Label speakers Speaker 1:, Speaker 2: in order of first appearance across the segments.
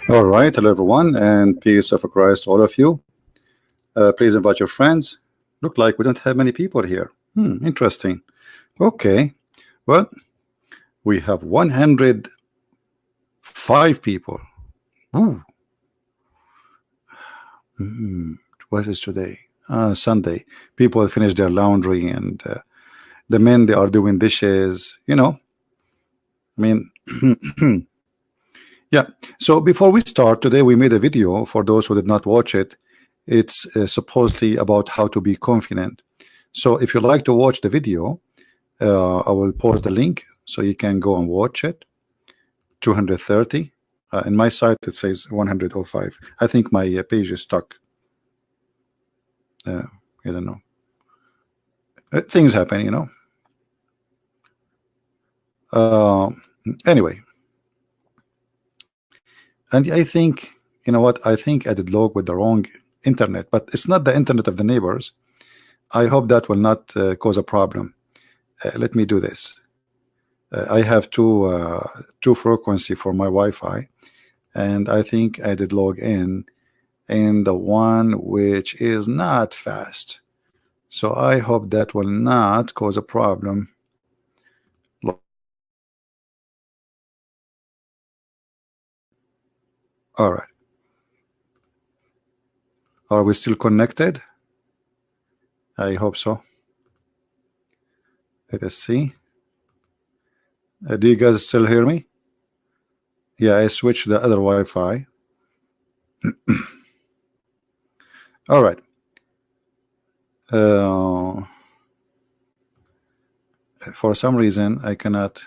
Speaker 1: All right, hello everyone, and peace of Christ to all of you. Please invite your friends. Look like we don't have many people here. Interesting. Okay, well, we have 105 people. Ooh. What is today? Sunday. People finish their laundry, and the men, they are doing dishes. I mean, yeah. So before we start today, we made a video for those who did not watch it. It's supposedly about how to be confident. So if you'd like to watch the video, I will post the link so you can go and watch it. 230. In my site it says 105. I think my page is stuck. I don't know. Things happen. Anyway, and I think, you know what, I think I did log with the wrong internet, but it's not the internet of the neighbors. I hope that will not cause a problem. Let me do this. I have two frequency for my Wi-Fi, and I think I did log in the one which is not fast. So I hope that will not cause a problem. All right. Are we still connected? I hope so. Let us see. Do you guys still hear me? Yeah, I switched the other Wi-Fi. All right. For some reason I cannot.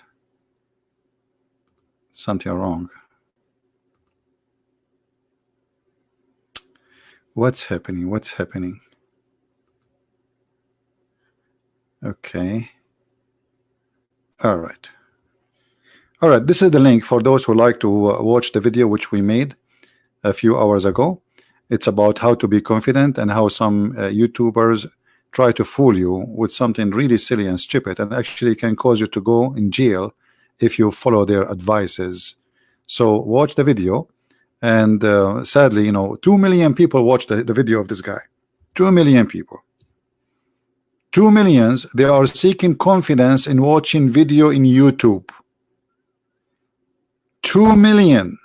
Speaker 1: Something wrong. What's happening? What's happening? Okay. All right. All right. This is the link for those who like to watch the video which we made a few hours ago. It's about how to be confident and how some YouTubers try to fool you with something really silly and stupid, and actually can cause you to go in jail if you follow their advices. So watch the video. And sadly, 2 million people watched the video of this guy. 2 million people. 2 millions. They are seeking confidence in watching video in YouTube. 2 million.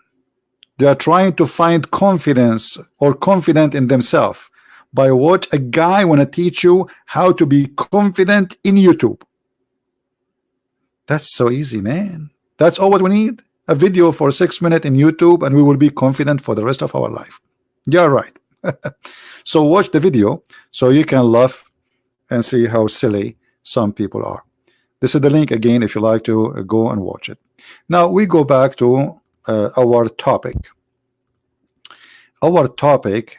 Speaker 1: They are trying to find confidence or confident in themselves by what a guy want to teach you how to be confident in YouTube. That's so easy, man. That's all what we need. A video for 6 minutes in YouTube, and we will be confident for the rest of our life. Yeah, right. So watch the video so you can laugh and see how silly some people are. This is the link again if you like to go and watch it. Now we go back to our topic. Our topic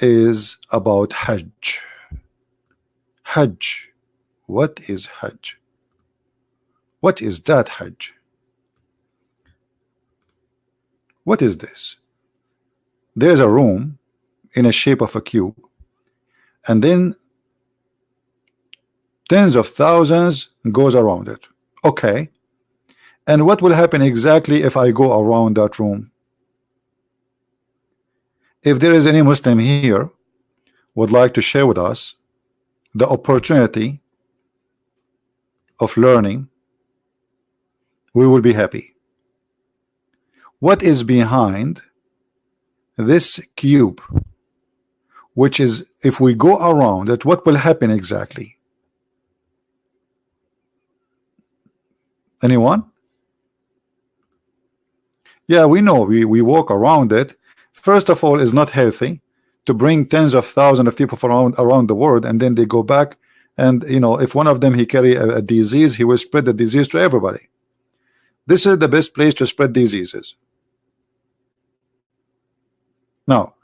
Speaker 1: is about Hajj. Hajj. What is Hajj? What is that Hajj? What is this? There's a room in a shape of a cube, and then tens of thousands goes around it. Okay. And what will happen exactly if I go around that room? If there is any Muslim here would like to share with us the opportunity of learning, we will be happy. What is behind this cube, which is, if we go around it, what will happen exactly? Anyone? Yeah, we know we walk around it. First of all, it's not healthy to bring tens of thousands of people from around the world, and then they go back, and if one of them he carry a disease, he will spread the disease to everybody. This is the best place to spread diseases. Now,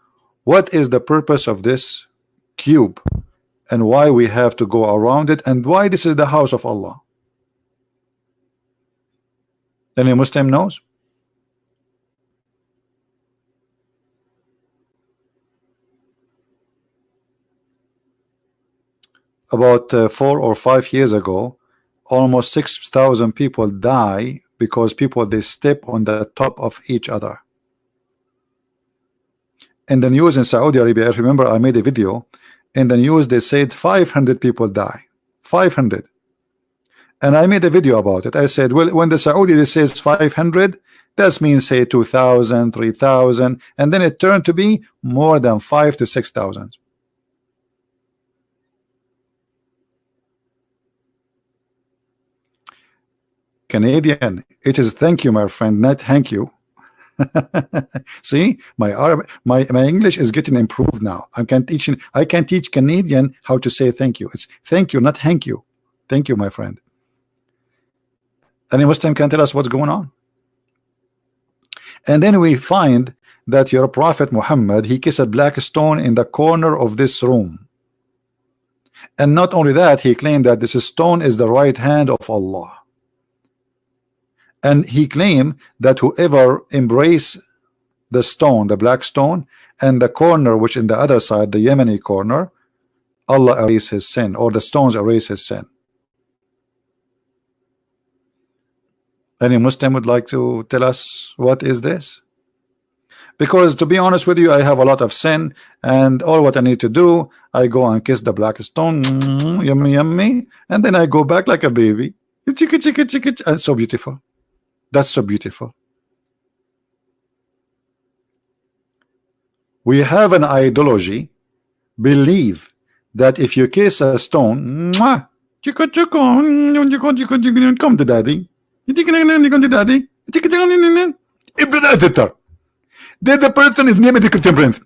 Speaker 1: what is the purpose of this cube, and why we have to go around it, and why this is the house of Allah? Any Muslim knows? About 4 or 5 years ago, almost 6,000 people die because people they step on the top of each other. in the news in Saudi Arabia, I remember I made a video. In the news, they said 500 people die. 500. And I made a video about it. I said, well, when the Saudi says 500, that means say 2,000, 3,000, and then it turned to be more than 5 to 6,000. Canadian, it is thank you, my friend, not thank you. See, my English is getting improved now. I can teach Canadian how to say thank you. It's thank you, not thank you. Thank you, my friend. Any Muslim can tell us what's going on. And then we find that your Prophet Muhammad, he kissed a black stone in the corner of this room. And not only that, he claimed that this stone is the right hand of Allah. And he claimed that whoever embrace the stone, the black stone, and the corner which in the other side, the Yemeni corner, Allah erase his sin, or the stones erase his sin. Any Muslim would like to tell us what is this? Because to be honest with you, I have a lot of sin, and all what I need to do, I go and kiss the black stone, yummy yummy, and then I go back like a baby. Chicka chicka chicka, and so beautiful. That's so beautiful. We have an ideology, believe that if you kiss a stone, come to daddy. Daddy. The person is named the Prince.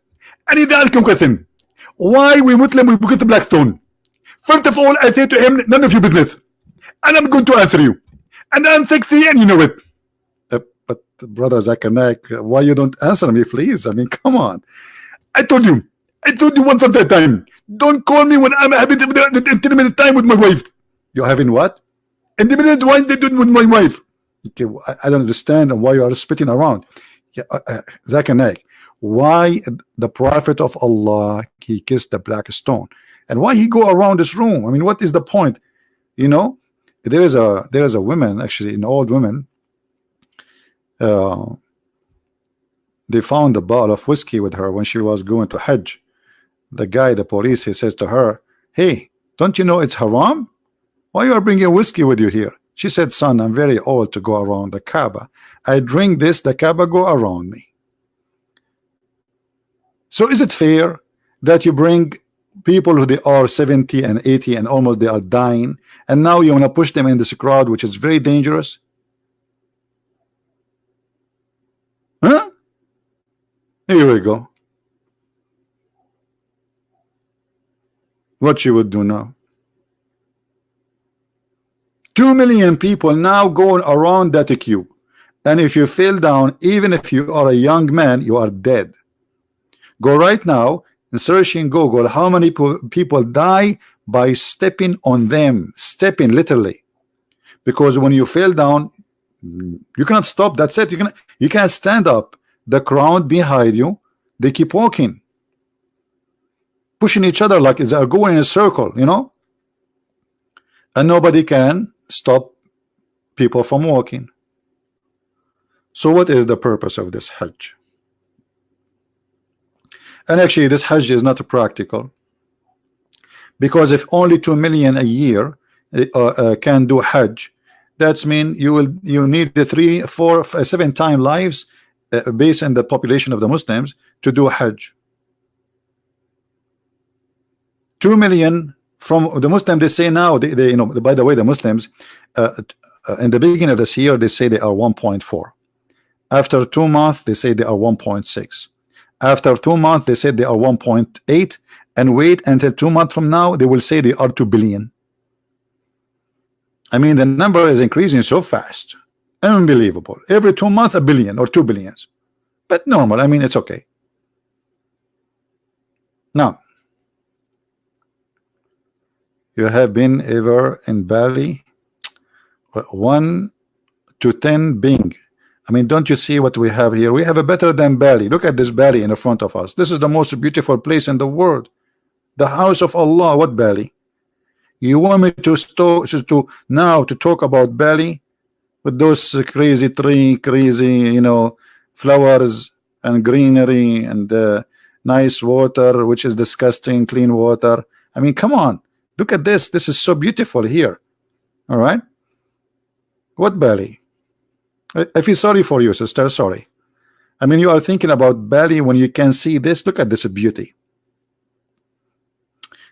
Speaker 1: And he asked him question. Why we Muslim we get the black stone? First of all, I say to him, none of your business. And I'm going to answer you. And I'm sexy and you know it. But brother Zakanek, why you don't answer me, please? I mean, come on. I told you once at that time. Don't call me when I'm having the intimate time with my wife. You're having what? Intimate time with my wife. Okay, I don't understand why you are spitting around. Yeah, Zakanek, why the Prophet of Allah he kissed the black stone, and why he go around this room? I mean, what is the point? You know, there is a woman, actually an old woman. They found a bottle of whiskey with her when she was going to Hajj. The guy, the police, he says to her, hey, don't you know it's haram? Why you are bringing whiskey with you here? She said, son, I'm very old to go around the Kaaba. I drink this, the Kaaba go around me. So is it fair that you bring people who they are 70 and 80 and almost they are dying, and now you want to push them in this crowd which is very dangerous? Huh? Here we go. What you would do now? 2 million people now going around that queue, and if you fell down, even if you are a young man, you are dead. Go right now and search in Google how many people die by stepping on them, stepping literally, because when you fell down, you cannot stop. That's it. You can't stand up. The crowd behind you, they keep walking, pushing each other like they are going in a circle, you know, and nobody can stop people from walking. So what is the purpose of this Hajj? And actually this Hajj is not practical, because if only 2 million a year can do Hajj, that's mean you need the 3, 4, 7 times lives based on the population of the Muslims to do Hajj. 2 million from the Muslims, they say now, they you know, by the way, the Muslims in the beginning of this year they say they are 1.4. After 2 months they say they are 1.6. After 2 months they say they are 1.8, and wait until 2 months from now they will say they are 2 billion. I mean, the number is increasing so fast, unbelievable. Every 2 months a billion or 2 billions, but normal. I mean, it's okay. Now, you have been ever in Bali? 1 to 10 Bing. I mean, don't you see what we have here? We have a better than Bali. Look at this Bali in the front of us. This is the most beautiful place in the world, the house of Allah. What Bali? You want me to now to talk about Bali with those crazy tree, crazy, you know, flowers and greenery and nice water, which is disgusting, clean water. I mean, come on, look at this. This is so beautiful here. All right. What Bali? I feel sorry for you, sister. Sorry. I mean, you are thinking about Bali when you can see this. Look at this beauty.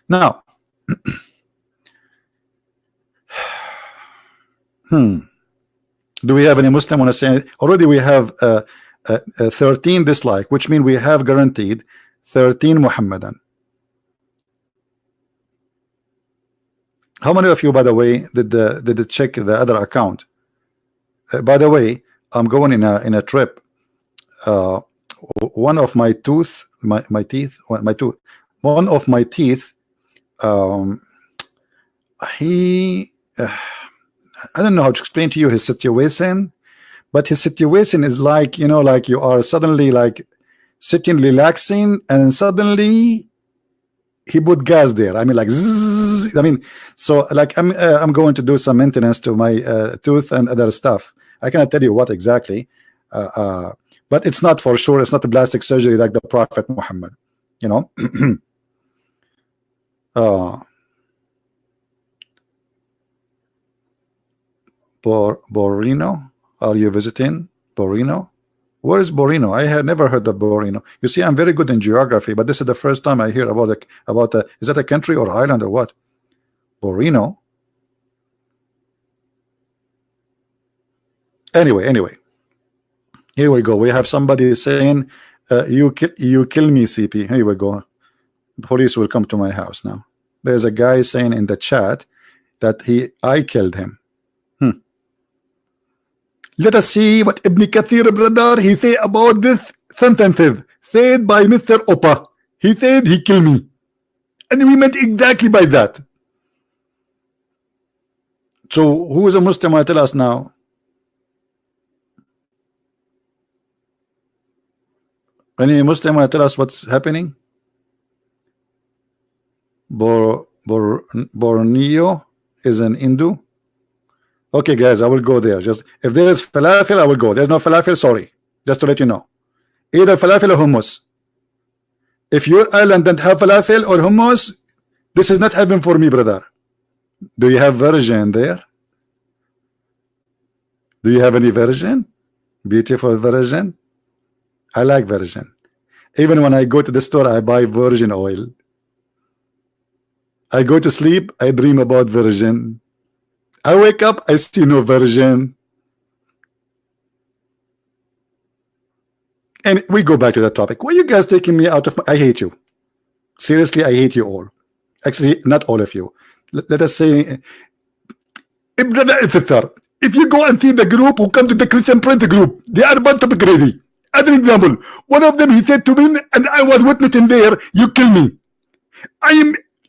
Speaker 1: Now, do we have any Muslim want to say anything? Already we have 13 dislike, which means we have guaranteed 13 Muhammadan. How many of you, by the way, did check the other account? By the way, I'm going in a trip. One of my tooth, one of my teeth. I don't know how to explain to you his situation, but his situation is like, you know, like you are suddenly like sitting relaxing and suddenly he put gas there. I mean, like zzz, I mean, so like I'm going to do some maintenance to my tooth and other stuff. I cannot tell you what exactly, but it's not for sure. It's not a plastic surgery like the Prophet Muhammad, you know. Borino, are you visiting Borino? Where is Borino? I had never heard of Borino. You see, I'm very good in geography, but this is the first time I hear about it. Is that a country or island or what? Borino. Anyway, here we go. We have somebody saying, "You kill me, CP." Here we go. The police will come to my house now. There's a guy saying in the chat that I killed him. Let us see what Ibn Kathir, brother, he say about this sentences said by Mr. Opa. He said he killed me, and we meant exactly by that. So who is a Muslim? Tell us now. Any Muslim tell us what's happening? Borneo is an Hindu. Okay, guys, I will go there. Just if there is falafel, I will go. There's no falafel, sorry. Just to let you know. Either falafel or hummus. If your island doesn't have falafel or hummus, this is not heaven for me, brother. Do you have version there? Do you have any version? Beautiful version. I like virgin. Even when I go to the store, I buy virgin oil. I go to sleep, I dream about virgin. I wake up, I see no virgin. And we go back to that topic. Why are you guys taking me out of I hate you. Seriously, I hate you all. Actually, not all of you. Let us say, if you go and see the group who come to the Christian Prince group, they are a bunch of crazy. As an example, one of them, he said to me, and I was witnessing there, you kill me.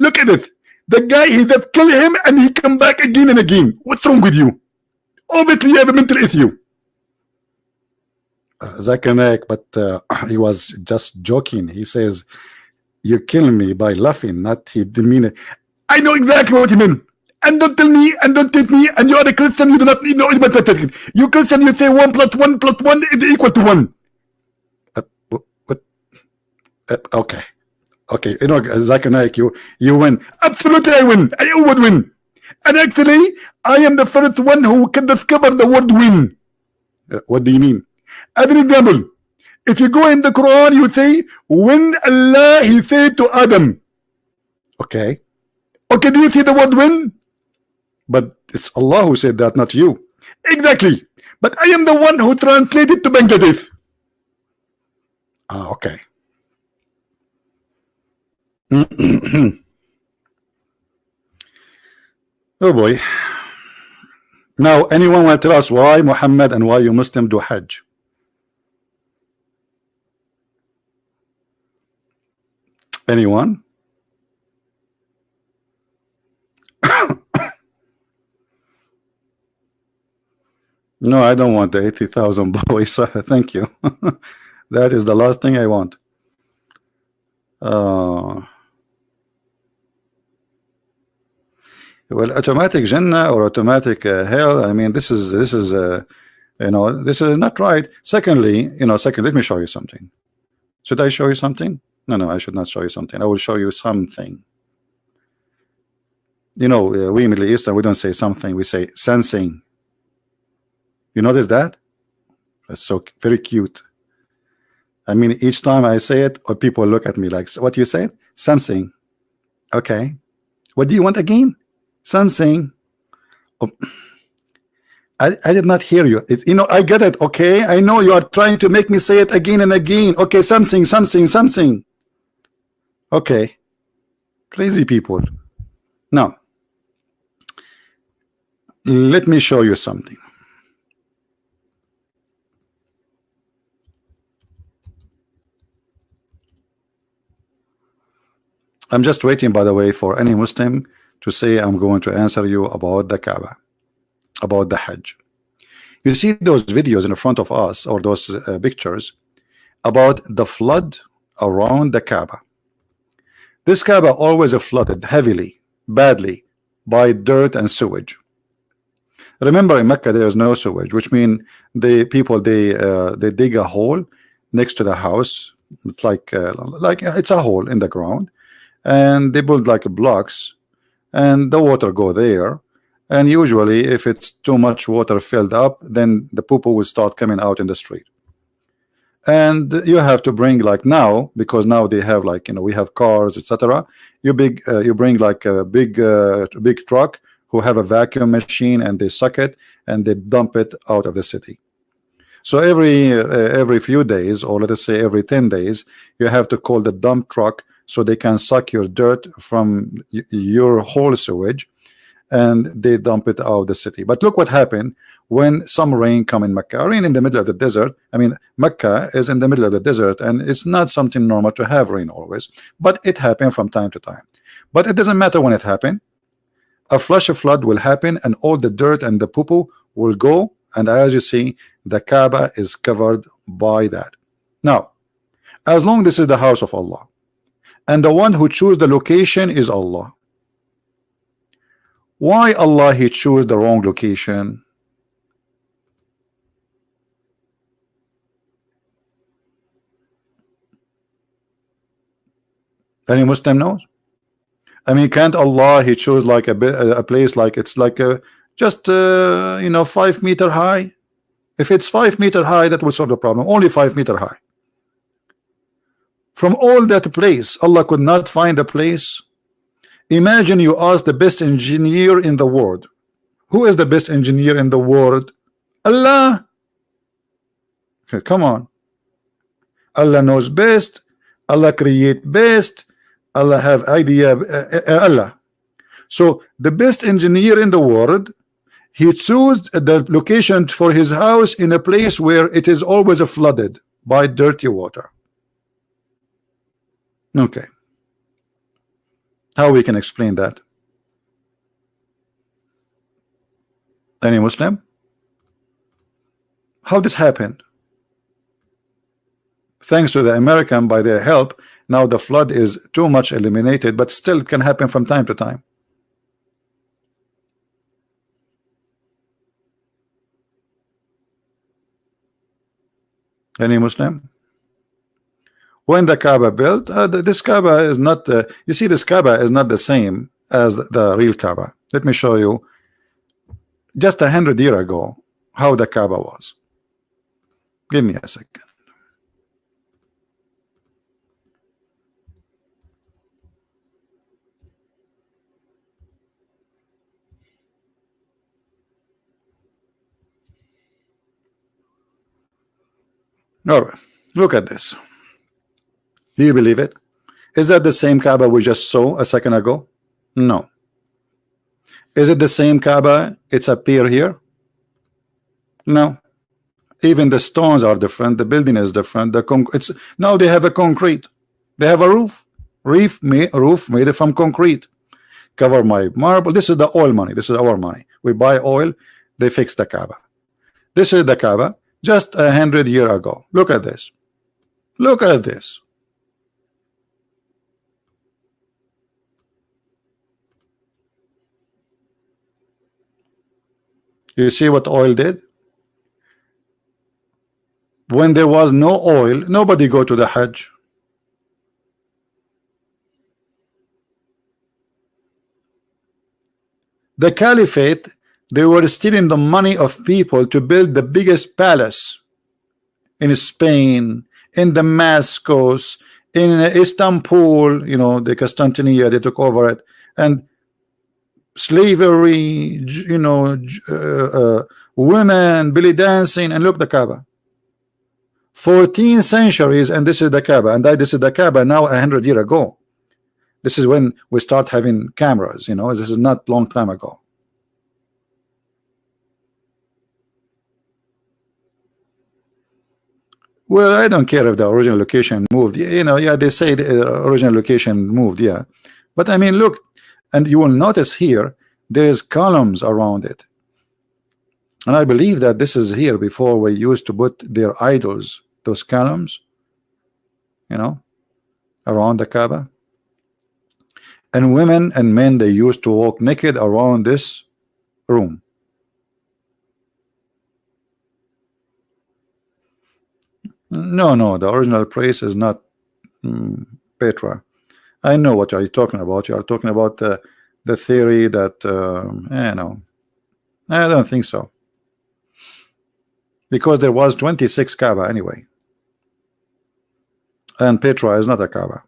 Speaker 1: Look at this. The guy, he just kill him and he come back again and again. What's wrong with you? Obviously, you have a mental issue. Zakanek, but he was just joking. He says, you kill me by laughing, not he demean it. I know exactly what he meant. And don't tell me, and don't teach me, and you are a Christian, you do not know any mathematics. You Christian, you say 1 + 1 + 1 is equal to 1. What? Okay. Okay, you know, Zakanek, you win. Absolutely, I win. I always win. And actually, I am the first one who can discover the word win. What do you mean? As an example, if you go in the Quran, you say, when Allah, he said to Adam. Okay. Okay, do you see the word win? But it's Allah who said that, not you. Exactly. But I am the one who translated to Bangladesh. Ah, okay. Oh boy. Now, anyone want to tell us why Muhammad and why you Muslim do Hajj? Anyone? No, I don't want the 80,000 boys. Thank you. That is the last thing I want. Well, automatic Jannah or automatic hell. I mean, this is you know, this is not right. Secondly, let me show you something. Should I show you something? No, no, I should not show you something. I will show you something. You know, we Middle Eastern, we don't say something, we say sensing. You notice that? That's so very cute. I mean, each time I say it, or people look at me like, what you said? Sensing. Okay. What do you want again? Something. Oh, I did not hear you. You know, I get it. Okay. I know you are trying to make me say it again and again. Okay. Something, something, something. Okay. Crazy people. Now, let me show you something. I'm just waiting, by the way, for any Muslim to say I'm going to answer you about the Kaaba, about the Hajj. You see those videos in front of us, or those pictures about the flood around the Kaaba. This Kaaba always flooded heavily, badly, by dirt and sewage. Remember, in Mecca there is no sewage, which means the people they dig a hole next to the house. It's like it's a hole in the ground, and they build like blocks, and the water go there. And usually, if it's too much water filled up, then the poo will start coming out in the street. And you have to bring, like now, because now they have, like, you know, we have cars, etc. You bring like a big truck who have a vacuum machine, and they suck it and they dump it out of the city. So every few days, or let us say every 10 days, you have to call the dump truck so they can suck your dirt from your whole sewage, and they dump it out of the city. But look what happened when some rain come in Mecca. Rain in the middle of the desert. I mean, Mecca is in the middle of the desert, and it's not something normal to have rain always, but it happened from time to time. But it doesn't matter when it happened. A flash of flood will happen, and all the dirt and the poo will go, and as you see, the Kaaba is covered by that. Now, as long this is the house of Allah, and the one who choose the location is Allah, why Allah he choose the wrong location? Any Muslim knows? I mean, can't Allah he choose like a place like it's like a just you know, 5 meter high? If it's 5 meter high, that will solve the problem. Only 5 meter high. From all that place, Allah could not find a place. Imagine you ask the best engineer in the world. Who is the best engineer in the world? Allah. Okay, come on. Allah knows best. Allah create best. Allah have idea. Allah. So the best engineer in the world, he chose the location for his house in a place where it is always flooded by dirty water. Okay. How we can explain that? Any Muslim? How this happened? Thanks to the American, by their help, now the flood is too much eliminated, but still it can happen from time to time. Any Muslim? When the Kaaba built, this Kaaba is not, you see, this Kaaba is not the same as the real Kaaba. Let me show you just 100 years ago how the Kaaba was. Give me a second. All right, look at this. Do you believe it? Is that the same Kaaba we just saw a second ago? No. Is it the same Kaaba? It's appear here? No. Even the stones are different. The building is different. It's now they have a concrete. They have a roof. Roof made from concrete. Cover my marble. This is the oil money. This is our money. We buy oil. They fix the Kaaba. This is the Kaaba just 100 years ago. Look at this. Look at this. You see what oil did? When there was no oil, nobody go to the Hajj. The caliphate, they were stealing the money of people to build the biggest palace in Spain, in Damascus, in Istanbul, you know, the Constantinople, they took over it, and slavery, you know, women, belly dancing, and look, the Kaaba. 14 centuries, and this is the Kaaba, and this is the Kaaba now 100 years ago. This is when we start having cameras, you know, this is not long time ago. Well, I don't care if the original location moved, you know, yeah, they say the original location moved, yeah. But I mean, look, and you will notice here, there is columns around it. And I believe that this is here before we used to put their idols, those columns, you know, around the Kaaba. And women and men, they used to walk naked around this room. No, the original place is not Petra. I know what you're talking about. You are talking about the theory that, no, I don't think so. Because there was 26 Kaaba anyway. And Petra is not a Kaaba.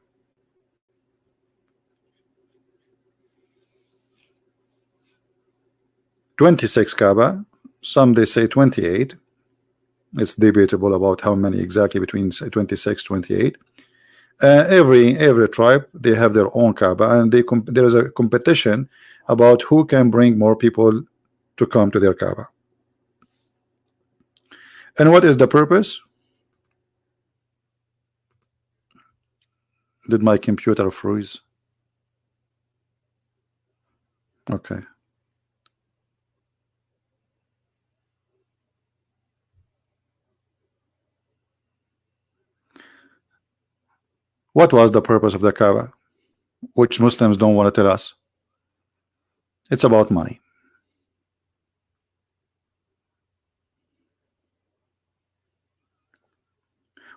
Speaker 1: "26 Kaaba, some they say 28. It's debatable about how many exactly, between 26, 28. Every tribe, they have their own Kaaba, and there is a competition about who can bring more people to come to their Kaaba. And what is the purpose? Did my computer freeze? Okay. What was the purpose of the Kaaba, which Muslims don't want to tell us? It's about money.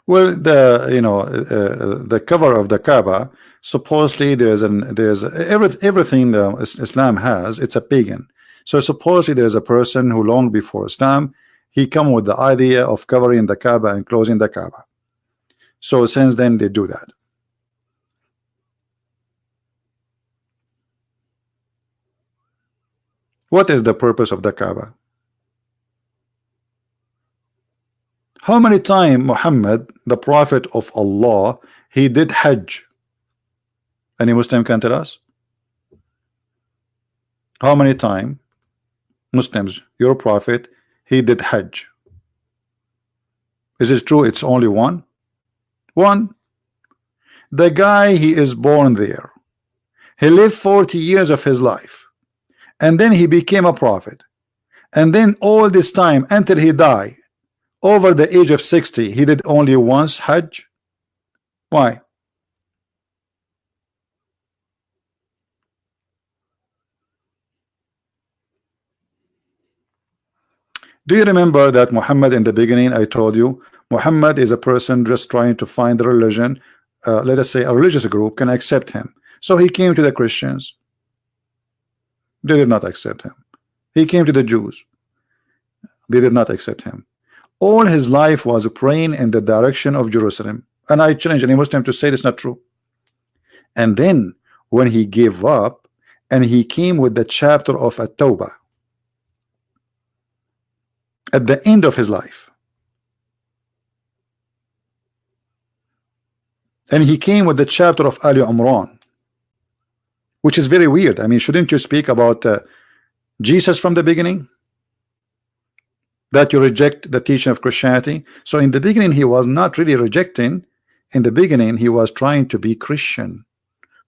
Speaker 1: Well, the cover of the Kaaba, supposedly there's everything Islam has, it's a pagan. So supposedly there's a person who long before Islam, he come with the idea of covering the Kaaba and closing the Kaaba. So since then they do that. What is the purpose of the Kaaba? How many times Muhammad, the prophet of Allah, he did Hajj? Any Muslim can tell us? How many times Muslims, your prophet, he did Hajj? Is it true it's only one? One. The guy, he is born there. He lived 40 years of his life. And then he became a prophet. And then all this time until he died, over the age of 60, he did only once Hajj. Why? Do you remember that Muhammad, in the beginning I told you, Muhammad is a person just trying to find a religion, let us say a religious group can accept him. So he came to the Christians. They did not accept him. He came to the Jews. They did not accept him. All his life was praying in the direction of Jerusalem. And I challenge any Muslim to say this is not true. And then when he gave up and he came with the chapter of At-Tawbah at the end of his life, and he came with the chapter of Ali Imran, which is very weird. I mean, shouldn't you speak about Jesus from the beginning? That you reject the teaching of Christianity. So in the beginning he was not really rejecting. In the beginning he was trying to be Christian,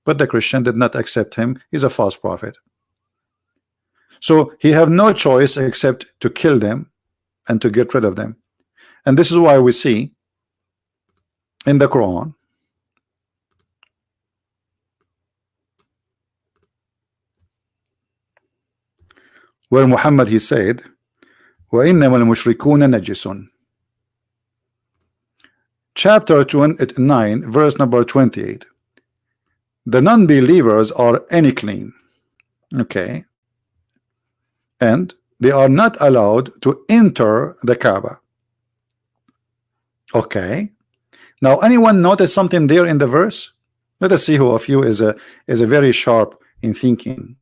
Speaker 1: but the Christian did not accept him. He's a false prophet. So he have no choice except to kill them and to get rid of them. And this is why we see in the Quran where Muhammad, he said, وَإِنَّمَا الْمُشْرِكُونَ نَجِسٌ. Chapter 9, verse number 28. The non-believers are unclean. Okay. and they are not allowed to enter the Kaaba. Okay. Now, anyone notice something there in the verse? Let us see who of you is a very sharp in thinking.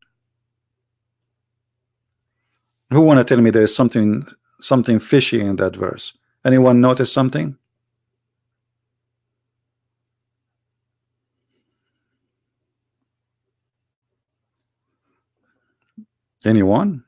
Speaker 1: Who want to tell me there is something fishy in that verse? Anyone notice something? Anyone?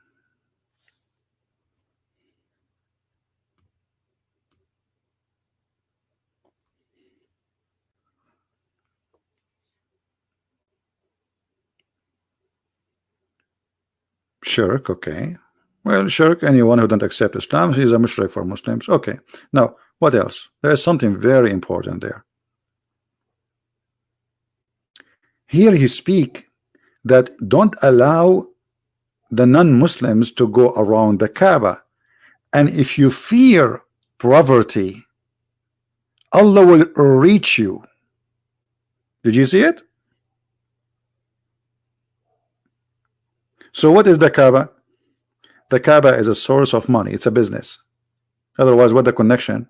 Speaker 1: Shirk, okay. Well, shirk, anyone who don't accept Islam, he is a mushrik for Muslims. Okay. Now, what else? There is something very important there. Here he speak that don't allow the non-Muslims to go around the Kaaba. And if you fear poverty, Allah will reach you. Did you see it? So what is the Kaaba? The Kaaba is a source of money. It's a business. Otherwise, what the connection?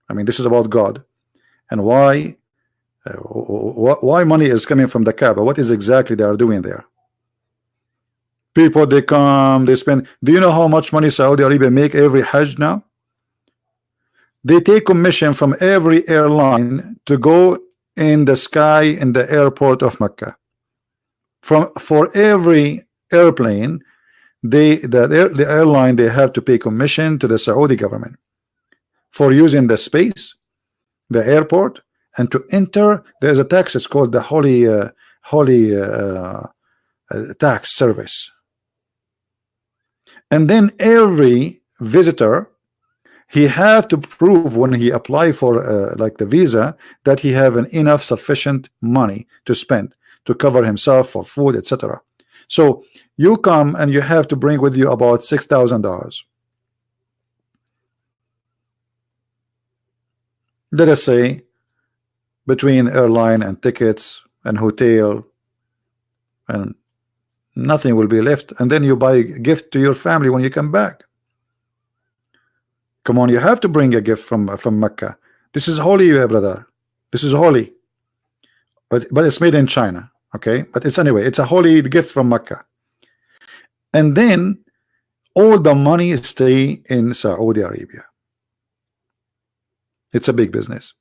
Speaker 1: I mean, this is about God. And why money is coming from the Kaaba? What is exactly they are doing there? People, they come, they spend. Do you know how much money Saudi Arabia make every Hajj now? They take commission from every airline to go in the sky in the airport of Mecca. For every airplane, the airline, they have to pay commission to the Saudi government for using the space, the airport, and to enter. There's a tax. It's called the holy tax service. And then every visitor, he have to prove when he apply for like the visa that he have enough sufficient money to spend to cover himself for food, etc. So you come and you have to bring with you about $6,000. Let us say between airline and tickets and hotel, and nothing will be left. And then you buy a gift to your family when you come back. Come on, you have to bring a gift from Mecca. This is holy, brother. This is holy. But it's made in China. Okay, but it's anyway, it's a holy gift from Mecca. And then all the money stay in Saudi Arabia. It's a big business.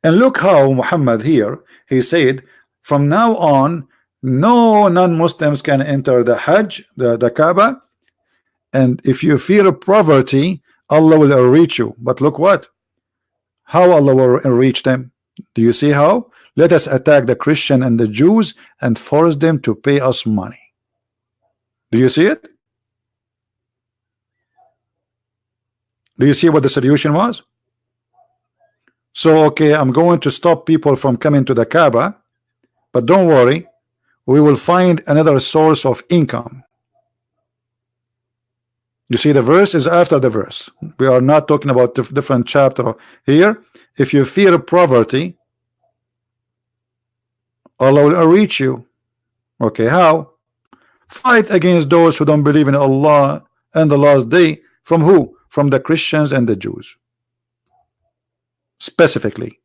Speaker 1: And look how Muhammad here, he said, from now on, no non-Muslims can enter the Hajj, the Kaaba. And if you fear poverty, Allah will reach you. But look what? How Allah will reach them? Do you see how? Let us attack the Christian and the Jews and force them to pay us money. Do you see it? Do you see what the solution was? So, okay, I'm going to stop people from coming to the Kaaba, but don't worry, we will find another source of income. You see, the verse is after the verse. We are not talking about different chapter here. If you fear poverty, Allah will reach you. Okay, how? Fight against those who don't believe in Allah and the last day. From who? From the Christians and the Jews. Specifically.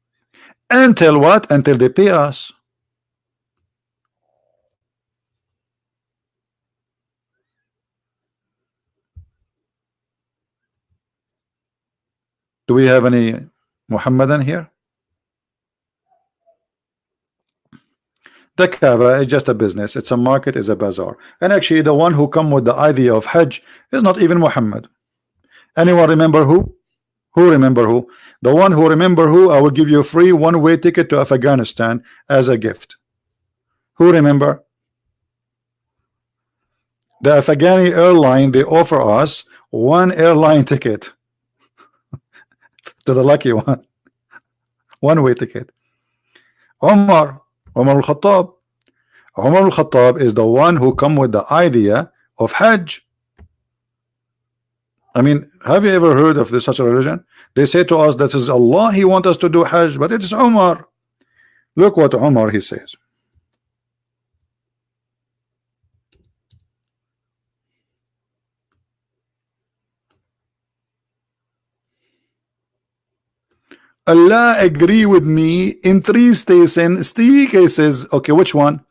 Speaker 1: Until what? Until they pay us. Do we have any Muhammadan here? The Kaaba is just a business. It's a market, it's a bazaar. And actually the one who come with the idea of Hajj is not even Muhammad. Anyone remember who? Who remember who? The one who remember who, I will give you a free one-way ticket to Afghanistan as a gift. Who remember? The Afghani airline, they offer us one airline ticket to the lucky one. One-way ticket. Umar al-Khattab. Umar al-Khattab is the one who come with the idea of Hajj. I mean, have you ever heard of this such a religion? They say to us that is Allah, He want us to do Hajj, but it is Umar. Look what Umar he says. Allah agree with me in three cases. Okay, which one?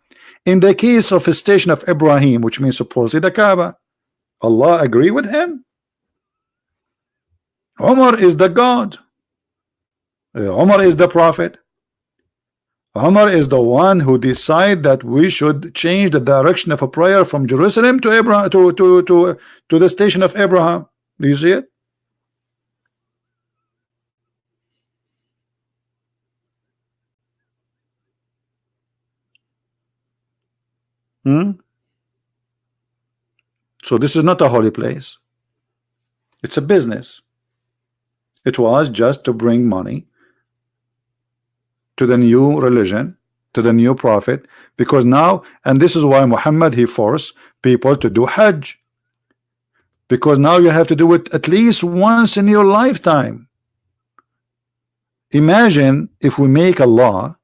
Speaker 1: In the case of a station of Ibrahim, which means supposedly the Kaaba, Allah agree with him. Umar is the God. Umar is the prophet. Umar is the one who decide that we should change the direction of a prayer from Jerusalem to Abraham to the station of Abraham. Do you see it? Hmm? So this is not a holy place. It's a business. It was just to bring money to the new religion, to the new prophet, because now, and this is why Muhammad, he forced people to do Hajj, because now you have to do it at least once in your lifetime. Imagine if we make a law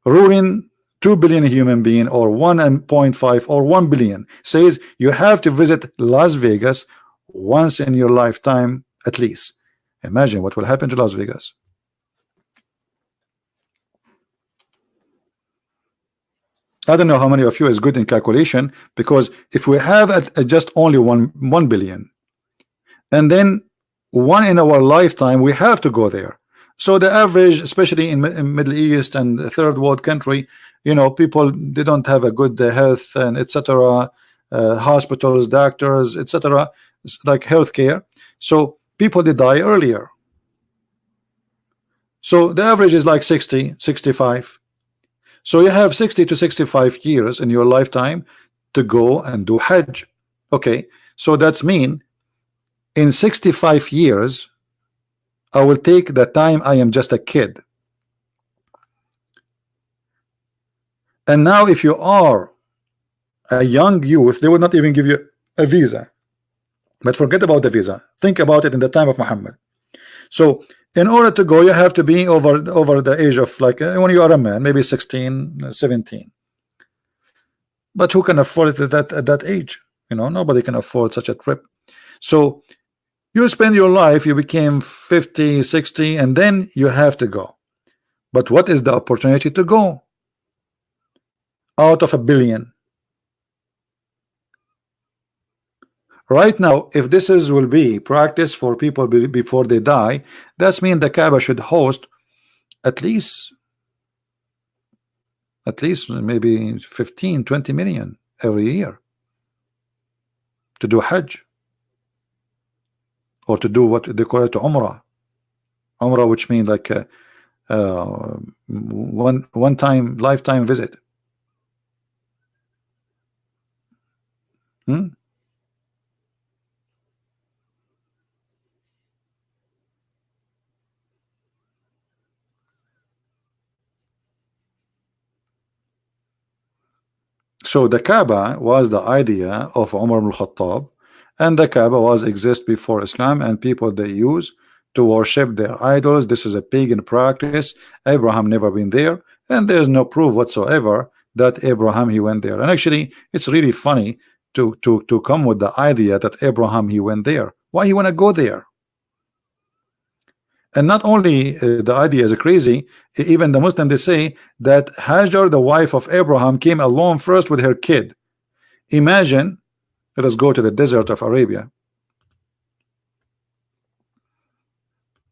Speaker 1: ruin 2 billion human being, or 1.5 or 1 billion, says you have to visit Las Vegas once in your lifetime at least. Imagine what will happen to Las Vegas. I don't know how many of you is good in calculation, because if we have just only 1 billion, and then one in our lifetime, we have to go there. So the average, especially in Middle East and third world country, you know, people, they don't have a good health and etc. Hospitals, doctors, etc. like healthcare. So people, they die earlier. So the average is like 60, 65. So you have 60 to 65 years in your lifetime to go and do Hajj. Okay, so that's mean in 65 years I will take the time I am just a kid. And now if you are a young youth, they will not even give you a visa. But forget about the visa. Think about it in the time of Muhammad. So in order to go, you have to be over the age of, like, when you are a man, maybe 16, 17. But who can afford it at that age? You know, nobody can afford such a trip. So you spend your life, you became 50, 60, and then you have to go. But what is the opportunity to go out of a billion? Right now, if this will be practice for people before they die, that's mean the Kaaba should host at least maybe 15, 20 million every year to do Hajj, or to do what they call it Umrah. Umrah, which means like one time lifetime visit. Hmm? So the Kaaba was the idea of Umar ibn Khattab, and the Kaaba was exist before Islam, and people they use to worship their idols. This is a pagan practice. Abraham never been there, and there's no proof whatsoever that Abraham he went there. And actually, it's really funny to come with the idea that Abraham he went there. Why you want to go there? And not only the idea is crazy, even the Muslim, they say that Hajar, the wife of Abraham, came alone first with her kid. Imagine, let us go to the desert of Arabia.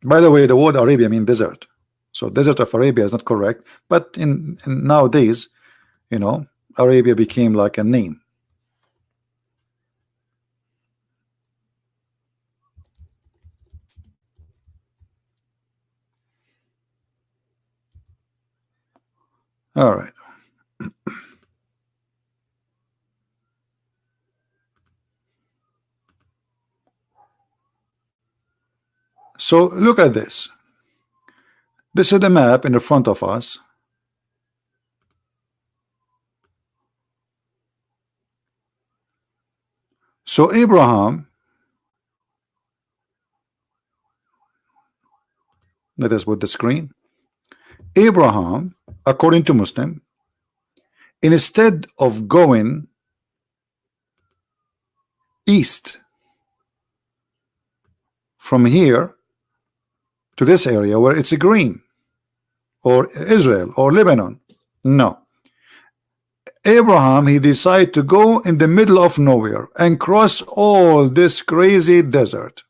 Speaker 1: By the way, the word Arabia means desert. So desert of Arabia is not correct, but in nowadays, you know, Arabia became like a name. All right. So look at this. This is the map in the front of us. So Abraham, let us put the screen. Abraham, according to Muslim, instead of going east from here, to this area where it's green, or Israel or Lebanon. No. Abraham, he decided to go in the middle of nowhere and cross all this crazy desert.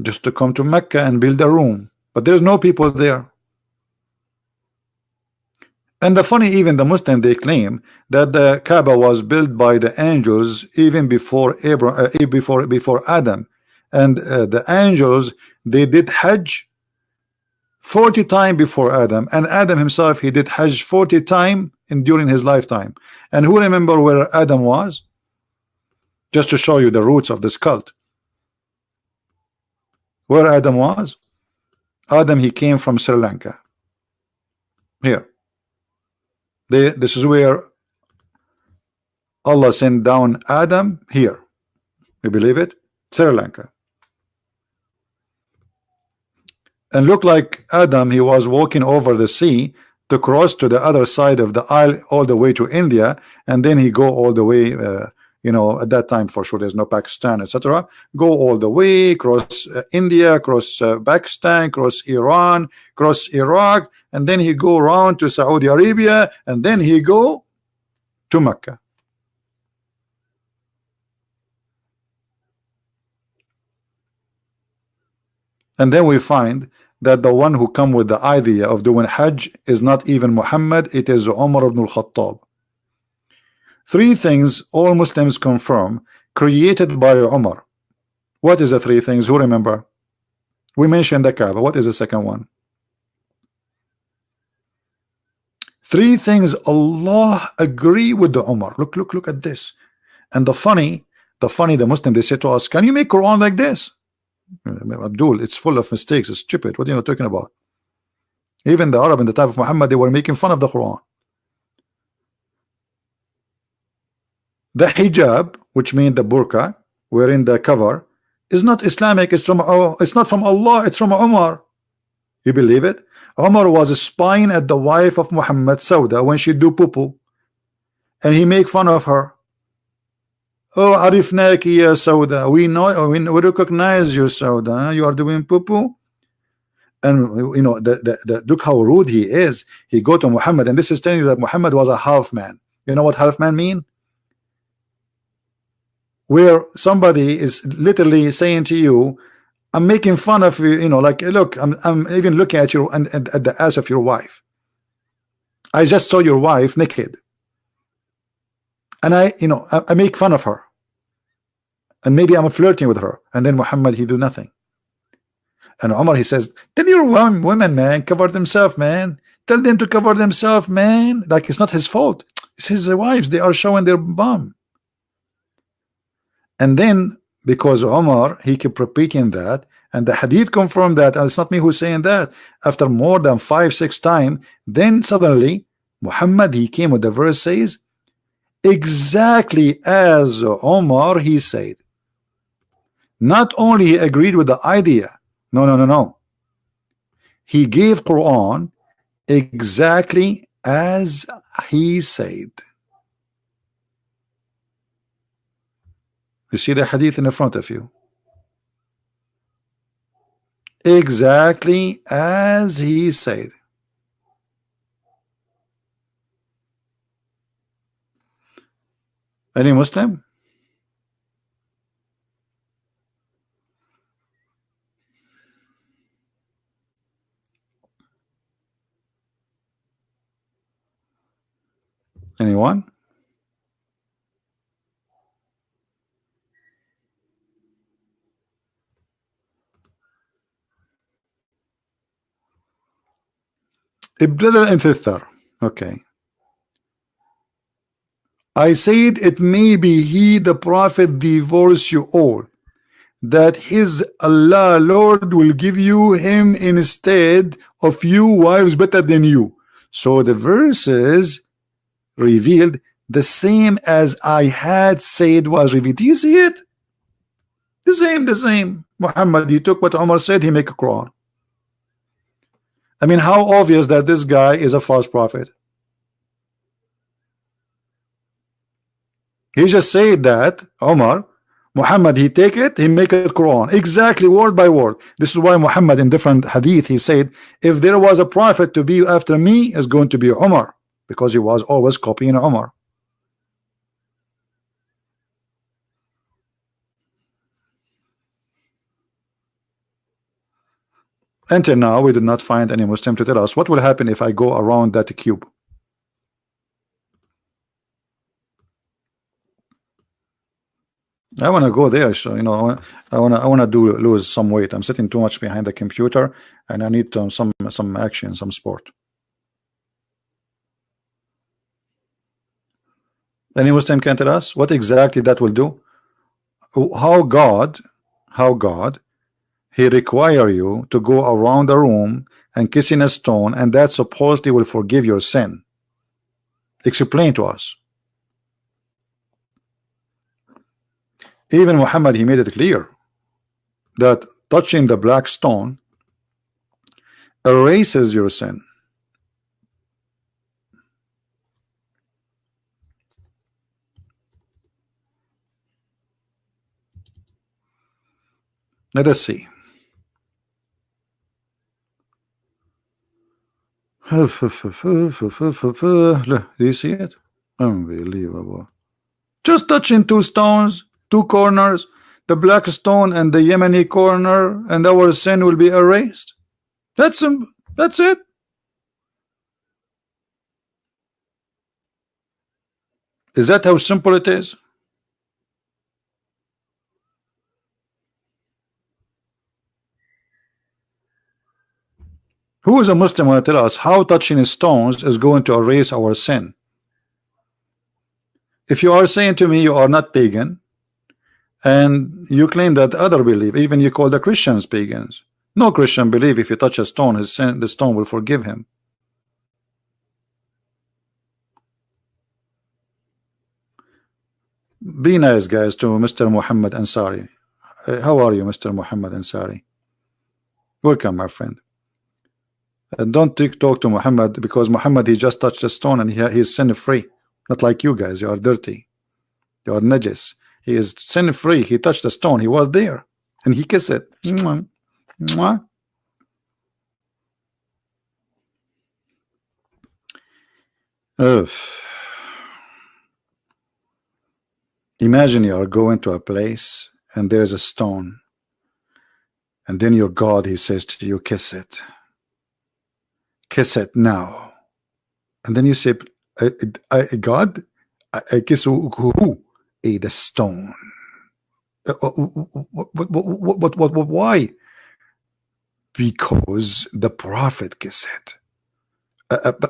Speaker 1: Just to come to Mecca and build a room. But there's no people there. And the funny, even the Muslim, they claim that the Kaaba was built by the angels even before before Adam. And the angels, they did Hajj 40 times before Adam, and Adam himself, he did Hajj 40 times during his lifetime. And who remember where Adam was? Just to show you the roots of this cult. Where Adam was? Adam, he came from Sri Lanka. Here. This is where Allah sent down Adam, here. You believe it? Sri Lanka. And look like Adam, he was walking over the sea to cross to the other side of the isle all the way to India, and then he go all the way, you know, at that time for sure there's no Pakistan, etc. Go all the way, cross India, cross Pakistan, cross Iran, cross Iraq, and then he go around to Saudi Arabia, and then he go to Mecca. And then we find that the one who come with the idea of doing Hajj is not even Muhammad, it is Umar ibn al-Khattab. Three things all Muslims confirm created by Umar. What is the three things? Who remember? We mentioned the Kaaba. What is the second one? Three things Allah agree with the Umar. Look at this. And the funny, the Muslim, they say to us, can you make Quran like this? Abdul, it's full of mistakes, it's stupid. What are you talking about? Even the Arab in the time of Muhammad, they were making fun of the Quran. The hijab, which means the burqa, wearing the cover, is not Islamic. It's not from Allah, it's from Umar. You believe it? Umar was spying at the wife of Muhammad, Sauda, when she do poo-poo, and he make fun of her. Oh, arifnaki ya Sauda. We know, we recognize you, Sauda. You are doing poo-poo. And you know, look how rude he is. He go to Muhammad, and this is telling you that Muhammad was a half man. You know what half man mean? Where somebody is literally saying to you, I'm making fun of you, you know, like, look, I'm even looking at you and at the ass of your wife. I just saw your wife naked. And I make fun of her. And maybe I'm flirting with her. And then Muhammad, he do nothing. And Umar, he says, tell your women, man, cover themselves, man. Tell them to cover themselves, man. Like, it's not his fault. It's his wives. They are showing their bum. And then, because Umar, he kept repeating that, and the hadith confirmed that, and it's not me who's saying that, after more than 5-6 times, then suddenly, Muhammad, he came with the verse says, exactly as Umar, he said. Not only he agreed with the idea, no. He gave Quran exactly as he said. You see the hadith in front of you. Exactly as he said. Any Muslim? Anyone? A brother and sister. Okay. I said it may be he, the prophet, divorce you all, that his Allah Lord will give you him instead of you wives better than you. So the verses revealed the same as I had said was revealed. Do you see it? The same. Muhammad, he took what Umar said, he make a Quran. I mean, how obvious that this guy is a false prophet. He just said that Omar, Muhammad, he take it, he make it Quran, exactly word by word. This is why Muhammad in different hadith, he said, if there was a prophet to be after me, is going to be Omar, because he was always copying Omar. Until now, we did not find any Muslim to tell us what will happen if I go around that cube. I want to go there, so you know, I want to do lose some weight. I'm sitting too much behind the computer, and I need some action, some sport. Any Muslim can tell us what exactly that will do? How God, He require you to go around the room and kissing a stone, and that supposedly will forgive your sin. Explain to us. Even Muhammad, he made it clear that touching the black stone erases your sin. Let us see. Do you see it? Unbelievable. Just touching two stones, two corners, the black stone and the Yemeni corner, and our sin will be erased. That's it. Is that how simple it is? Who is a Muslim will tell us how touching stones is going to erase our sin? If you are saying to me you are not pagan, and you claim that other believe, even you call the Christians pagans. No Christian believe if you touch a stone, his sin, the stone will forgive him. Be nice, guys, to Mr. Muhammad Ansari. How are you, Mr. Muhammad Ansari? Welcome, my friend. Don't talk to Muhammad, because Muhammad, he just touched a stone and he's sin free. Not like you guys, you are dirty, you are najis. He is sin free. He touched the stone, he was there, and he kissed it. Mwah. Mwah. Imagine you are going to a place and there's a stone, and then your God, he says to you, kiss it. Kiss it now. And then you say, God, I kiss who? The stone. Why? Because the prophet kissed it. But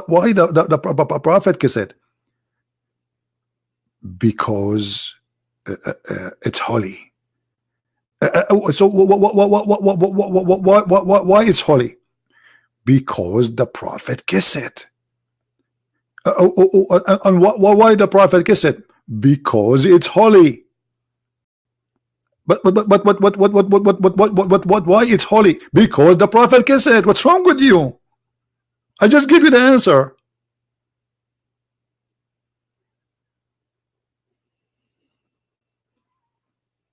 Speaker 1: why the prophet kissed it? Because it's holy. So why it's holy? Because the prophet kissed it. And why the prophet kissed it? Because it's holy. But why it's holy? Because the prophet kissed it. What's wrong with you? I just give you the answer.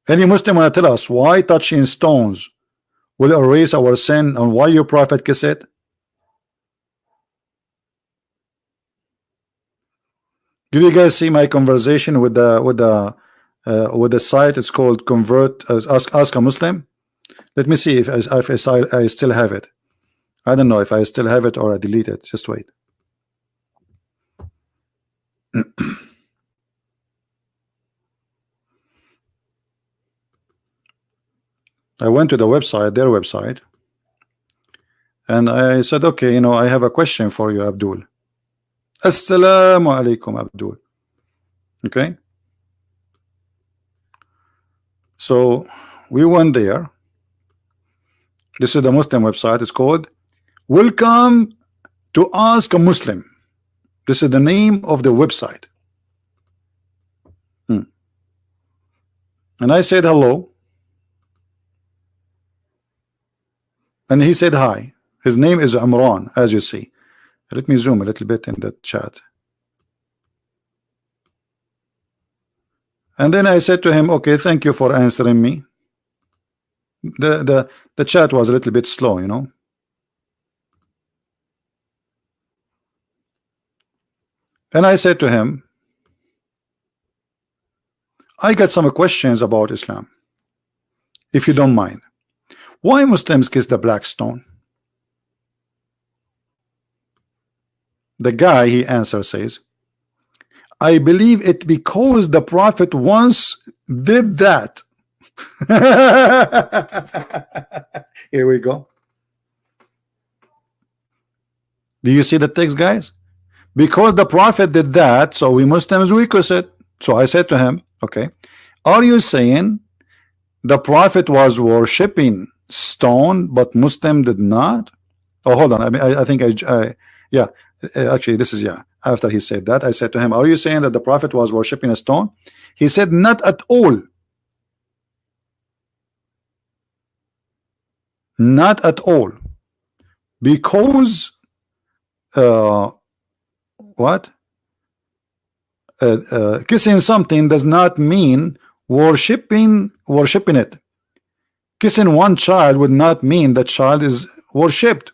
Speaker 1: Any Muslim want to tell us why touching stones will erase our sin, and why your prophet kissed it? Did you guys see my conversation with the site? It's called Convert. Ask a Muslim. Let me see if I still have it. I don't know if I still have it or I delete it. Just wait. I went to the website, their website, and I said, okay, you know, I have a question for you, Abdul. Assalamu alaikum, Abdul. Okay. So we went there. This is the Muslim website. It's called Welcome to Ask a Muslim. This is the name of the website. And I said hello. And he said hi. His name is Imran, as you see. Let me zoom a little bit in the chat. And then I said to him, okay, thank you for answering me. The chat was a little bit slow, you know. And I said to him, I got some questions about Islam, if you don't mind. Why Muslims kiss the black stone? The guy, he answers, says, I believe it because the Prophet once did that. Here we go. Do you see the text, guys? Because the Prophet did that, so we Muslims, we kiss it. So I said to him, okay, are you saying the Prophet was worshipping stone but Muslim did not? Oh, hold on. I think yeah, actually this is, yeah, after he said that, I said to him, are you saying that the Prophet was worshipping a stone? He said, not at all. Not at all. Because what? Kissing something does not mean worshipping it. Kissing one child would not mean the child is worshipped,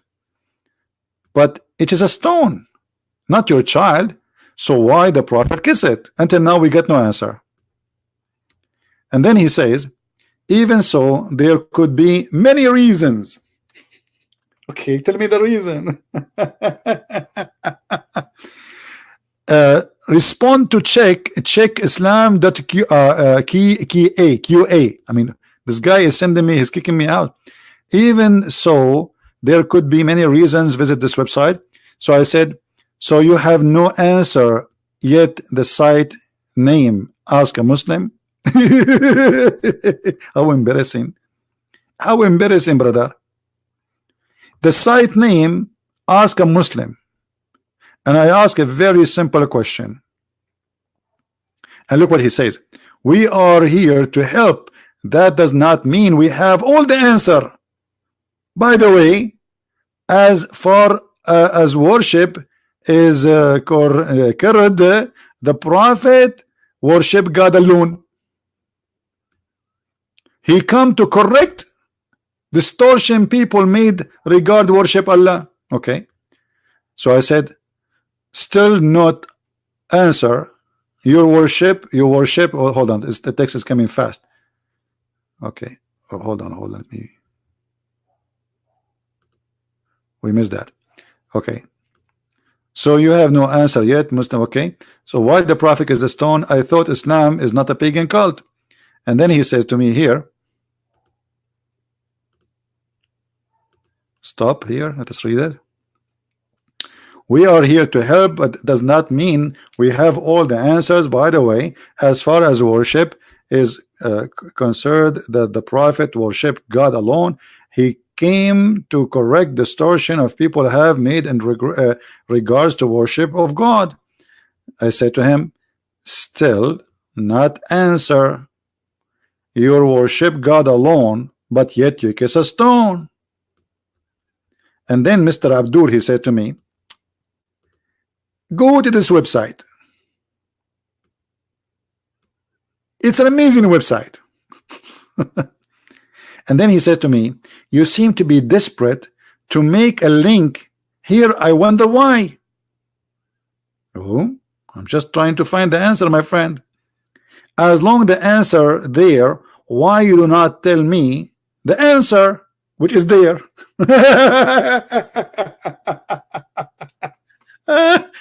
Speaker 1: but it is a stone, not your child. So why the Prophet kiss it? Until now we get no answer. And then he says, even so, there could be many reasons. Okay, tell me the reason. Respond to check islam.qa. I mean, this guy is sending me, he's kicking me out. Even so, there could be many reasons. Visit this website. So I said, so you have no answer yet. The site name, ask a Muslim. How embarrassing. How embarrassing, brother. The site name, ask a Muslim. And I ask a very simple question. And look what he says. We are here to help. That does not mean we have all the answer. By the way, as far as worship is concerned, the Prophet worship God alone. He come to correct distortion people made regard worship Allah. Okay. So I said, still not answer. You worship. Oh, hold on, the text is coming fast. Okay. Oh, hold on. We missed that. Okay. So you have no answer yet, Muslim. Okay. So why the Prophet is a stone? I thought Islam is not a pagan cult. And then he says to me here, stop here. Let us read it. We are here to help, but does not mean we have all the answers. By the way, as far as worship is concerned, that the Prophet worshiped God alone. He came to correct distortion of people have made in regards to worship of God. I said to him, still not answer. You worship God alone, but yet you kiss a stone. And then Mr. Abdul, he said to me, go to this website. It's an amazing website. And then he says to me, you seem to be desperate to make a link here. I wonder why. Oh, I'm just trying to find the answer, my friend. As long the answer there, why you do not tell me the answer which is there?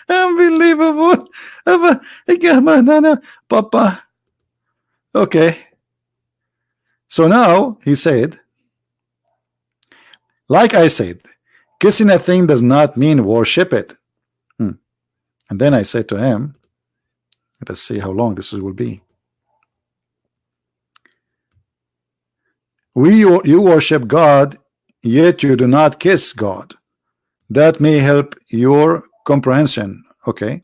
Speaker 1: Unbelievable. Papa. Okay. So now he said, like I said, kissing a thing does not mean worship it. And then I said to him, let us see how long this will be. You worship God, yet you do not kiss God. That may help your comprehension. Okay.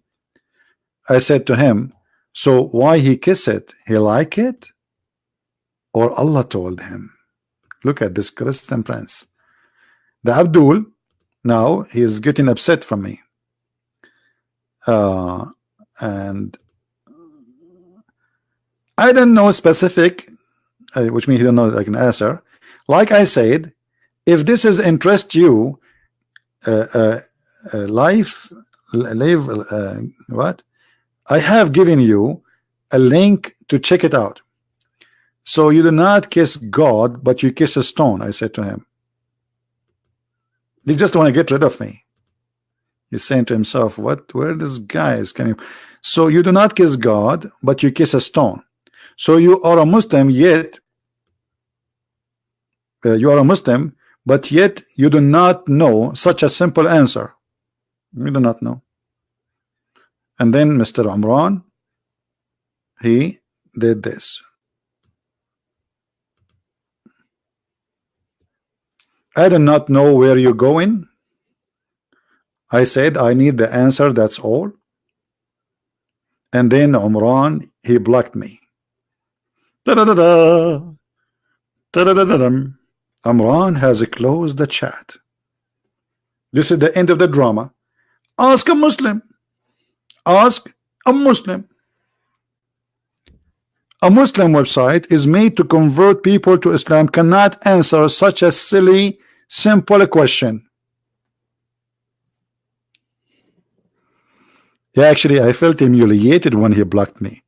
Speaker 1: I said to him, so why he kiss it? He like it? Or Allah told him? Look at this Christian prince. The Abdul, now he is getting upset from me. And I don't know specific, which means he don't know like an answer. Like I said, if this is interest you, life, live, what? I have given you a link to check it out. So you do not kiss God, but you kiss a stone. I said to him, you just want to get rid of me. He's saying to himself, what? Where this guy is coming? So you do not kiss God, but you kiss a stone. So you are a Muslim, yet you are a Muslim, but yet you do not know such a simple answer. You do not know. And then Mr. Umran, he did this. I do not know where you're going. I said I need the answer, that's all. And then Umran, he blocked me. Da-da-da-da. Da-da-da-da-da. Umran has closed the chat. This is the end of the drama. Ask a Muslim. Ask a Muslim. A Muslim website is made to convert people to Islam, cannot answer such a silly, simple question. Yeah, actually, I felt humiliated when he blocked me.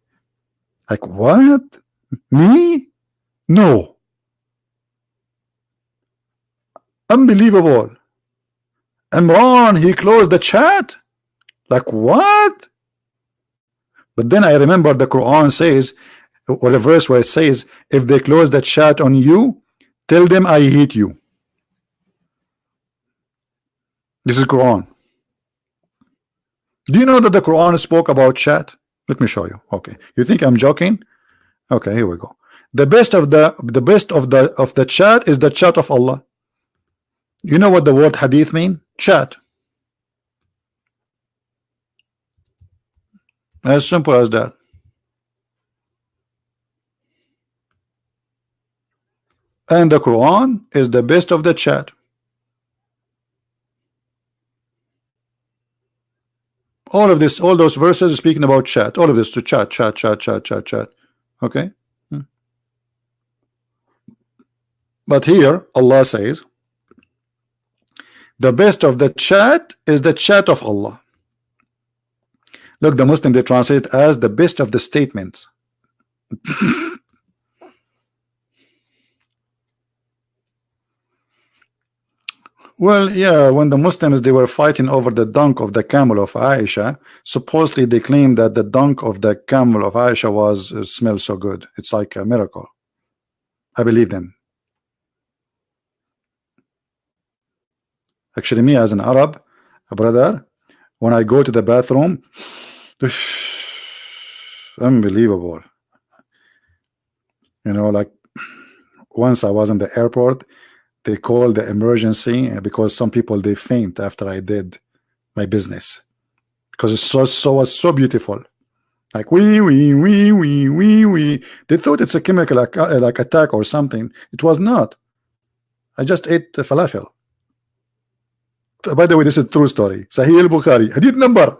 Speaker 1: Like, what? Me? No. Unbelievable. Imran, he closed the chat? Like, what? But then I remember the Quran says, or the verse where it says, if they close the chat on you, tell them I hate you. This is Quran. Do you know that the Quran spoke about chat? Let me show you. Okay. You think I'm joking? Okay, here we go. The best of the chat is the chat of Allah. You know what the word hadith mean? Chat. As simple as that. And the Quran is the best of the chat. All of this, all those verses are speaking about chat. All of this to chat. Okay. But here Allah says the best of the chat is the chat of Allah. Look, the Muslim, they translate it as the best of the statements. Well, yeah, when the Muslims, they were fighting over the dunk of the camel of Aisha, supposedly they claimed that the dunk of the camel of Aisha was smells so good. It's like a miracle. I believe them. Actually, me as an Arab, a brother, when I go to the bathroom, unbelievable. You know, like once I was in the airport, they called the emergency because some people, they faint after I did my business because it's so beautiful. Like we. They thought it's a chemical like attack or something. It was not. I just ate falafel. By the way, this is a true story. Sahih al-Bukhari, hadith number.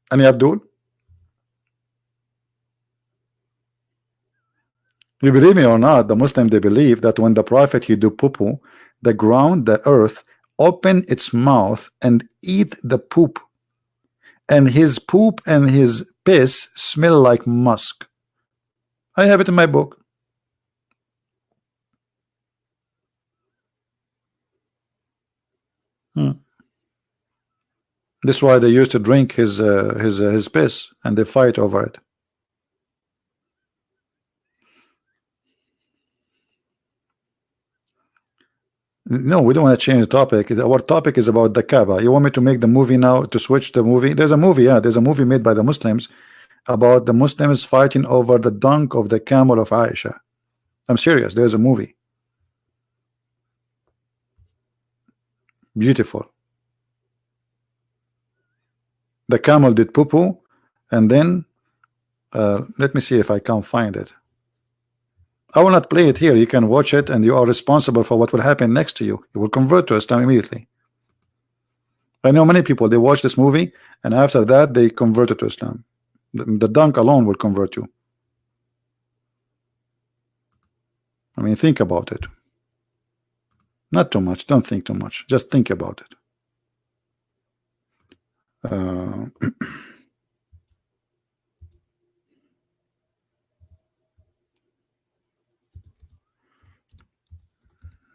Speaker 1: Ani Abdul? You believe me or not, the Muslim, they believe that when the Prophet he do poo-poo, the ground, the earth, open its mouth and eat the poop, and his poop and his piss smell like musk. I have it in my book. This is why they used to drink his piss, and they fight over it. No, we don't want to change the topic. Our topic is about the Kaaba. You want me to make the movie now, to switch the movie? There's a movie, yeah, there's a movie made by the Muslims about the Muslims fighting over the dunk of the camel of Aisha. I'm serious, there's a movie. Beautiful. The camel did poo-poo, and then let me see if I can find it. I will not play it here. You can watch it, and you are responsible for what will happen next to you. You will convert to Islam immediately. I know many people, they watch this movie, and after that they converted to Islam. The dunk alone will convert you. I mean, think about it. Not too much. Don't think too much. Just think about it.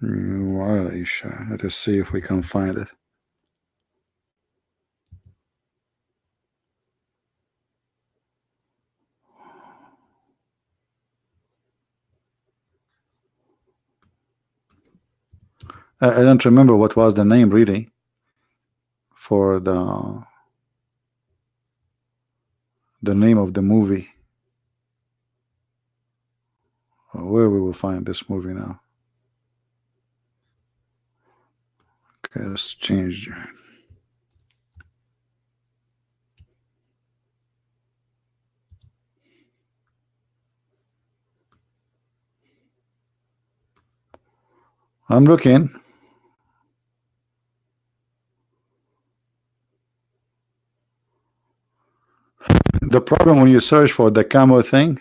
Speaker 1: Aisha. Let us see if we can find it. I don't remember what was the name really for the name of the movie. Where we will find this movie now. Okay, let's change. I'm looking. The problem when you search for the camel thing,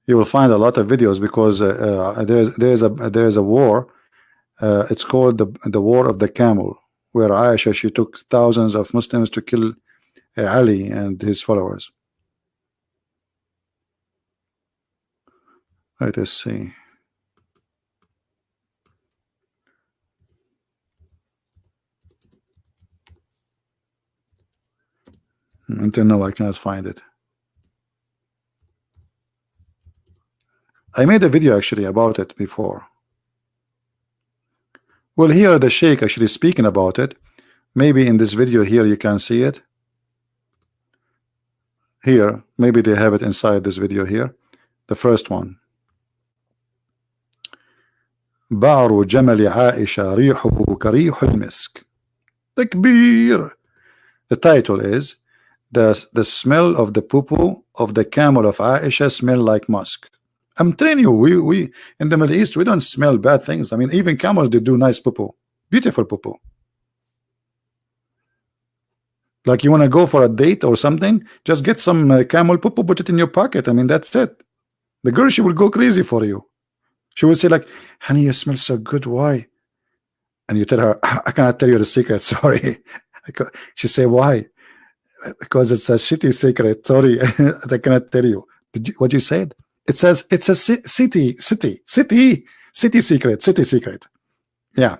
Speaker 1: you will find a lot of videos because there's a war. It's called the War of the Camel, where Aisha, she took thousands of Muslims to kill Ali and his followers. Let us see. Until now, I cannot find it. I made a video actually about it before. Well, here the Sheikh actually speaking about it. Maybe in this video here you can see it. Here, maybe they have it inside this video here. The first one. بعر جمل عائشة ريحه كريح المسك. تكبير. The title is the smell of the poo-poo of the camel of Aisha smell like musk. I'm telling you, we in the Middle East, we don't smell bad things. I mean, even camels, they do nice poo-poo, beautiful poo-poo. Like you want to go for a date or something, just get some camel poo-poo, put it in your pocket. I mean, that's it. The girl, she will go crazy for you. She will say like, honey, you smell so good. Why? And you tell her, I cannot tell you the secret. Sorry. She say, why? Because it's a shitty secret. Sorry, I cannot tell you. What you said? It says it's a city secret. Yeah,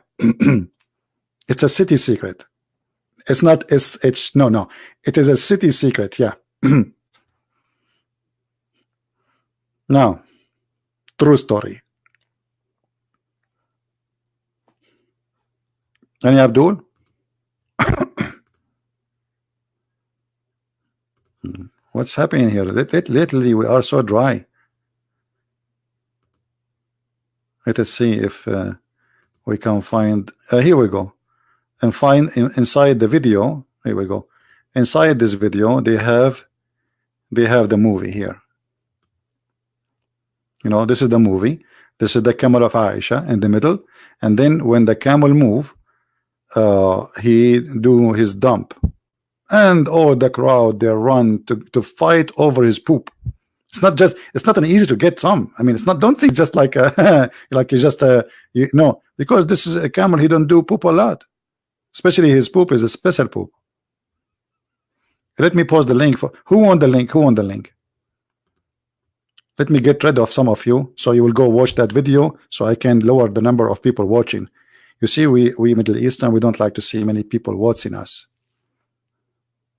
Speaker 1: it's a city secret. It's not SH. No. It is a city secret. Yeah. Now, true story. Any Abdul? What's happening here? Lately we are so dry. Let us see if we can find. Here we go. And find inside the video. Here we go. Inside this video, they have the movie here. You know, this is the movie. This is the camel of Aisha in the middle, and then when the camel move, he do his dump, and all the crowd, they run to fight over his poop. It's not an easy to get some. I mean, it's not. Don't think just like like it's just no, because this is a camel. He don't do poop a lot, especially his poop is a special poop. Let me post the link for who won the link. Who won the link? Let me get rid of some of you, so you will go watch that video, so I can lower the number of people watching. You see, we Middle Eastern, we don't like to see many people watching us.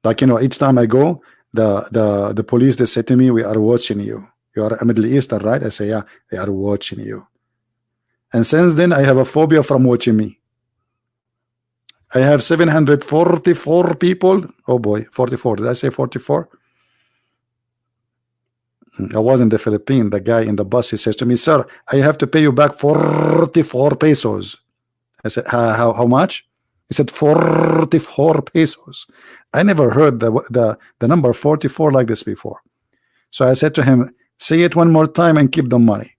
Speaker 1: Like, you know, each time I go, the police, they say to me, we are watching you. You are a Middle Eastern, right? I say, yeah, they are watching you. And since then, I have a phobia from watching me. I have 744 people. Oh boy, 44. Did I say 44? I was in the Philippines. The guy in the bus, he says to me, sir, I have to pay you back 44 pesos. I said, how much? He said 44 pesos. I never heard the number 44 like this before. So I said to him, say it one more time and keep the money.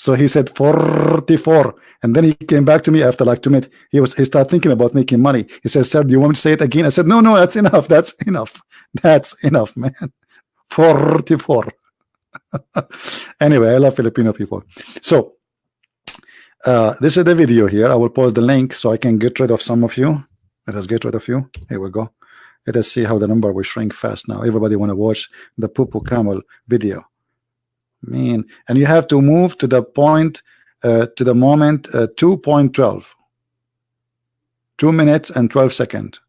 Speaker 1: So he said 44, and then he came back to me after like 2 minutes. He started thinking about making money. He said, "Sir, do you want me to say it again?" I said, "No, no, that's enough. That's enough. That's enough, man. 44." Anyway, I love Filipino people. So this is the video here. I will post the link so I can get rid of some of you. Let us get rid of you. Here we go. Let us see how the number will shrink fast now. Everybody want to watch the poo-poo camel video. Man, and you have to move to the point, to the moment 2.12. 2 minutes and 12 seconds.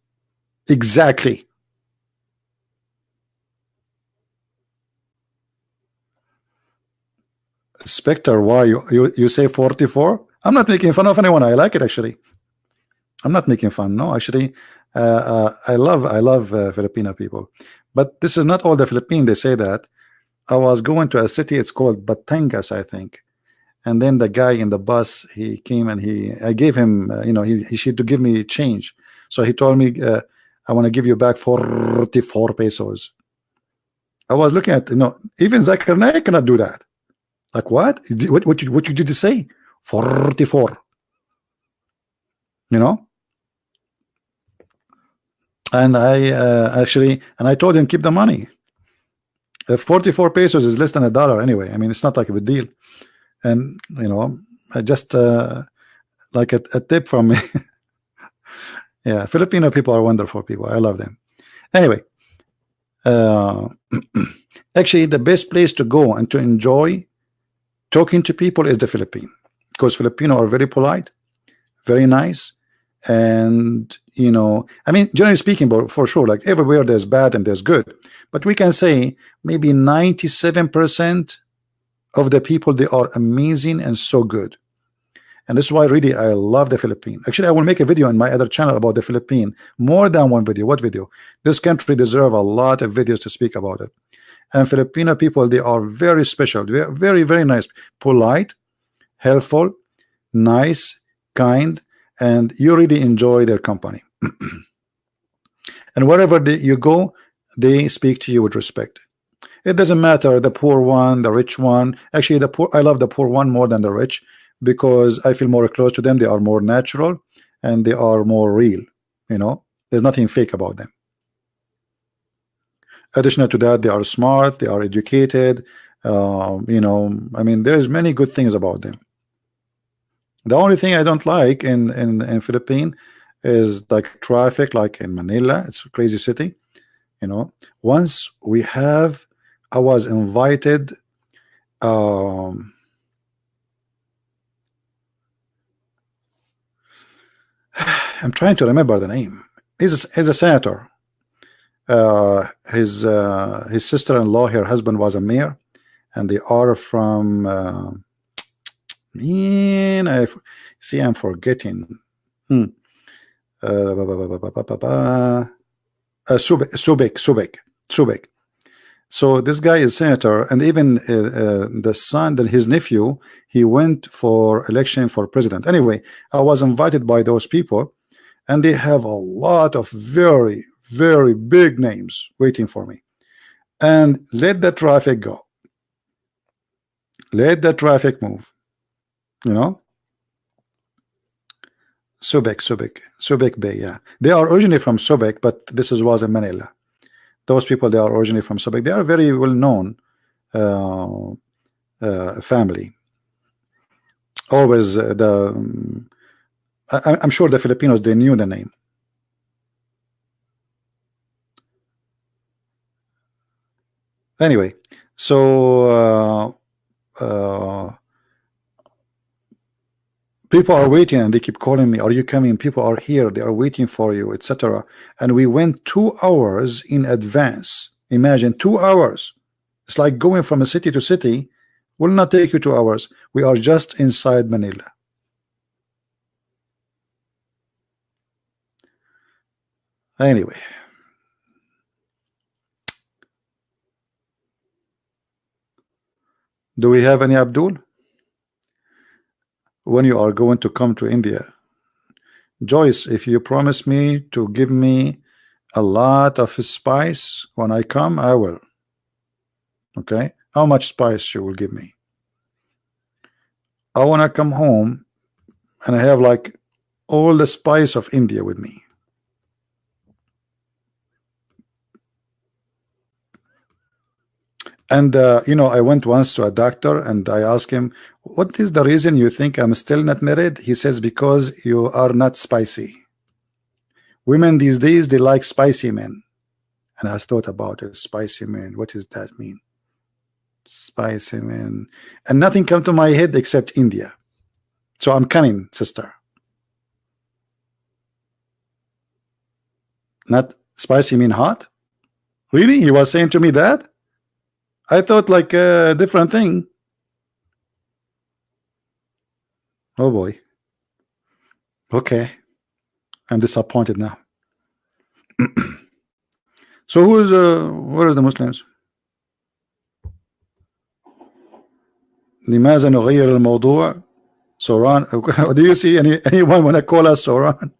Speaker 1: Exactly. Spectre, why you say 44? I'm not making fun of anyone. I like it actually. I'm not making fun. No, actually, I love Filipino people. But this is not all the Philippines. They say that. I was going to a city. It's called Batangas, I think. And then the guy in the bus, he came and I gave him, you know, he should to give me change. So he told me, I want to give you back 44 pesos. I was looking at, you know, even Zakir Naik cannot do that. Like what? What you did to say? 44. You know? And I told him keep the money. 44 pesos is less than $1 anyway. I mean, it's not like a big deal. And you know, I just like a tip from me. Yeah, Filipino people are wonderful people. I love them. Anyway, actually, the best place to go and to enjoy talking to people is the Philippines, because Filipino are very polite, very nice, and you know, I mean, generally speaking, but for sure, like everywhere there's bad and there's good, but we can say maybe 97% of the people, they are amazing and so good. And this is why really I love the Philippines. Actually, I will make a video on my other channel about the Philippines, more than one video. What video? This country deserve a lot of videos to speak about it. And Filipino people, they are very special. They are very, very nice, polite, helpful, nice, kind, and you really enjoy their company. And wherever you go, they speak to you with respect. It doesn't matter the poor one, the rich one. Actually, the poor, I love the poor one more than the rich, because I feel more close to them. They are more natural and they are more real. You know, there's nothing fake about them. Additional to that, they are smart, they are educated. You know, I mean, there's many good things about them. The only thing I don't like in Philippines is like traffic, like in Manila. It's a crazy city. You know, once I was invited. I'm trying to remember the name. He's a senator. His sister-in-law, her husband was a mayor, and they are from. Man, I'm forgetting. Subek. So this guy is senator, and even the son, that his nephew, he went for election for president. Anyway, I was invited by those people, and they have a lot of very, very big names waiting for me. And let the traffic go. Let the traffic move. You know? Subek Bay, yeah. They are originally from Subek, but this was in Manila. Those people, they are originally from Subek. They are very well known family. Always I'm sure the Filipinos, they knew the name. Anyway, so people are waiting and they keep calling me, are you coming? People are here, they are waiting for you, etc. And we went 2 hours in advance. Imagine 2 hours. It's like going from a city to city will not take you 2 hours. We are just inside Manila. Anyway, do we have any Abdul? When you are going to come to India, Joyce, if you promise me to give me a lot of spice when I come, I will. Okay, how much spice you will give me? I want to come home and I have like all the spice of India with me. And you know, I went once to a doctor and I asked him, what is the reason you think I'm still not married? He says, because you are not spicy. Women these days, they like spicy men. And I thought about it. Spicy men, what does that mean? Spicy men. And nothing come to my head except India. So I'm coming, sister. Not spicy mean hot? Really? He was saying to me that? I thought like a different thing. Oh boy. Okay. I'm disappointed now. So who's where is the Muslims? لماذا نغير الموضوع? Soran, do you see anyone want to call us Soran?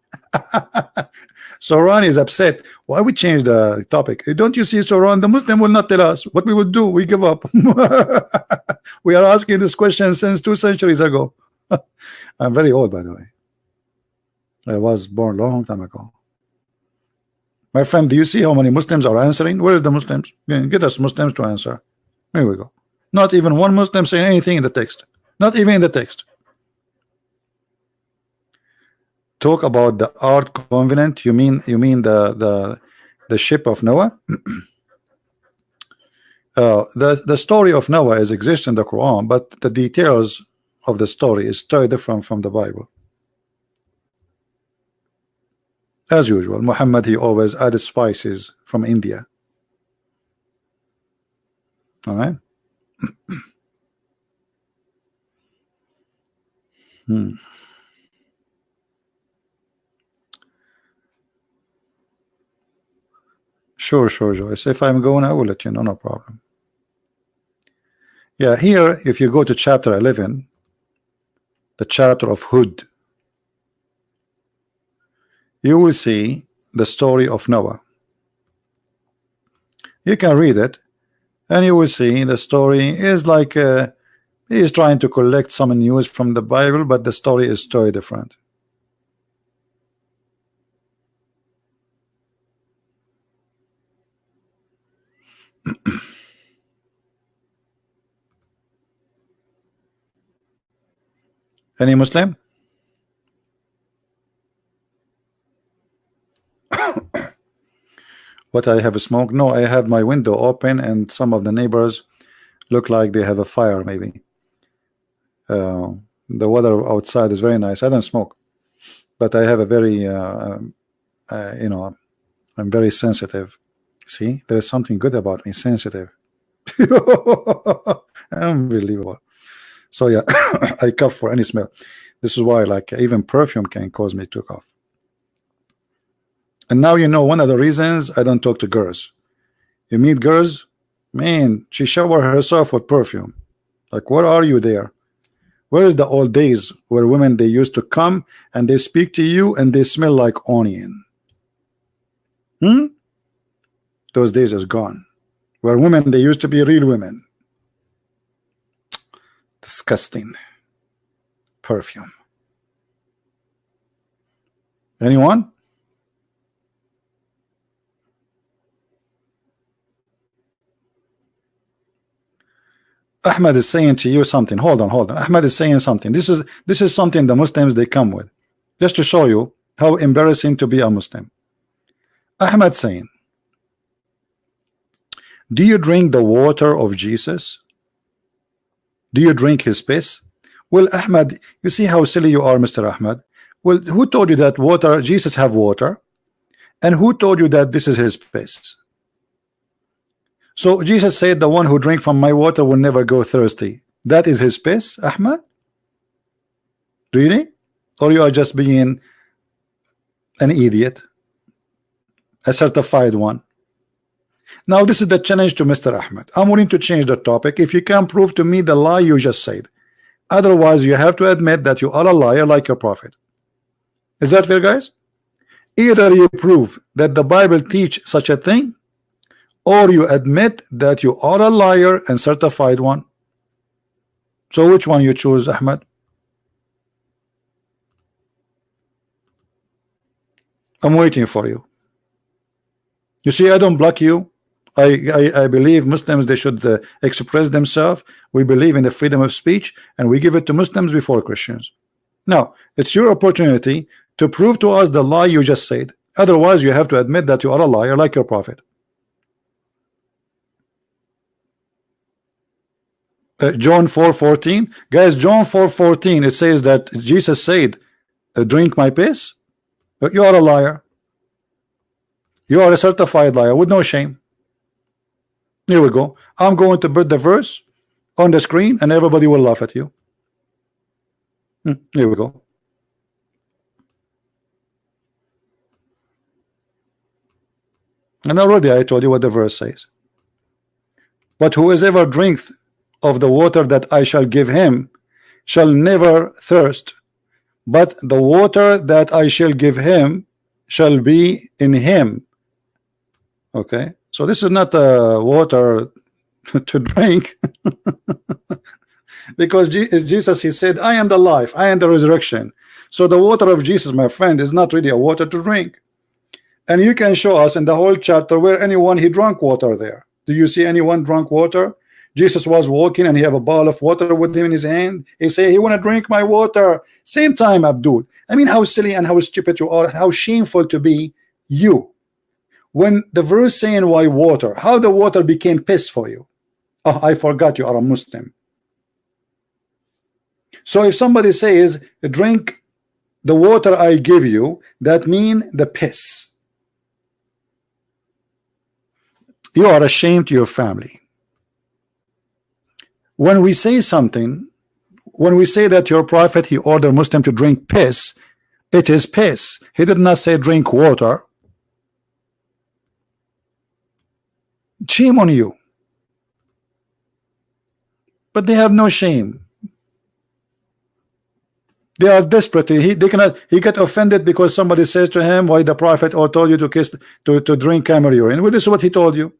Speaker 1: Soran is upset. Why we change the topic? Don't you see, Soran? The Muslim will not tell us what we would do. We give up. We are asking this question since 2 centuries ago. I'm very old, by the way. I was born a long time ago. My friend, do you see how many Muslims are answering? Where is the Muslims? Get us Muslims to answer. Here we go. Not even one Muslim saying anything in the text. Not even in the text. Talk about the Ark Covenant. You mean the ship of Noah? The story of Noah is exists in the Quran, but the details of the story is totally different from the Bible. As usual, Muhammad, he always added spices from India. All right. Sure, Joyce. If I'm going, I will let you know, no problem. Yeah, here, if you go to chapter 11, the chapter of Hud, you will see the story of Noah. You can read it, and you will see the story is like he is trying to collect some news from the Bible, but the story is totally different. Any Muslim? What, I have a smoke? No, I have my window open and some of the neighbors look like they have a fire maybe. The weather outside is very nice. I don't smoke, but I have a very you know, I'm very sensitive. See, there is something good about me, sensitive. Unbelievable. So yeah, I cough for any smell. This is why like even perfume can cause me to cough. And now you know one of the reasons I don't talk to girls. You meet girls, man, she shower herself with perfume. Like, what are you there? Where is the old days where women, they used to come and they speak to you and they smell like onion? Those days is gone. Where women, they used to be real women. Disgusting. Perfume. Anyone? Ahmed is saying to you something. Hold on. Ahmed is saying something. This is something the Muslims, they come with, just to show you how embarrassing to be a Muslim. Ahmed saying, do you drink the water of Jesus? Do you drink his piss? Well, Ahmed, you see how silly you are, Mr. Ahmed. Well, who told you that water, Jesus have water? And who told you that this is his piss? So Jesus said, the one who drink from my water will never go thirsty. That is his piss, Ahmed? Really? Or you are just being an idiot? A certified one? Now this is the challenge to Mr. Ahmed. I'm willing to change the topic if you can prove to me the lie you just said. Otherwise you have to admit that you are a liar like your prophet. Is that fair, guys? Either you prove that the Bible teach such a thing, or you admit that you are a liar and certified one. So which one you choose, Ahmed? I'm waiting for you. You see, I don't block you. I believe Muslims, they should express themselves. We believe in the freedom of speech, and we give it to Muslims before Christians. Now, it's your opportunity to prove to us the lie you just said. Otherwise, you have to admit that you are a liar like your prophet. John 4:14, guys. John 4:14, it says that Jesus said, drink my piss. You are a liar. You are a certified liar with no shame. Here we go. I'm going to put the verse on the screen and everybody will laugh at you. Here we go. And already I told you what the verse says. But whoever drinketh of the water that I shall give him shall never thirst, but the water that I shall give him shall be in him. Okay, so this is not water to drink. Because Jesus, he said, I am the life, I am the resurrection. So the water of Jesus, my friend, is not really a water to drink. And you can show us in the whole chapter where anyone he drank water there. Do you see anyone drunk water? Jesus was walking and he have a bottle of water with him in his hand. He say, he want to drink my water. Same time, Abdul. I mean, how silly and how stupid you are, how shameful to be you. When the verse saying why water, how the water became piss for you. Oh, I forgot you are a Muslim. So if somebody says, drink the water I give you, that mean the piss. You are ashamed to your family. When we say something, when we say that your prophet, he ordered Muslim to drink piss, it is piss. He did not say drink water. Shame on you. But they have no shame. They are desperate. He get offended because somebody says to him, why the prophet or told you to kiss to drink camel urine. Well, this is what he told you.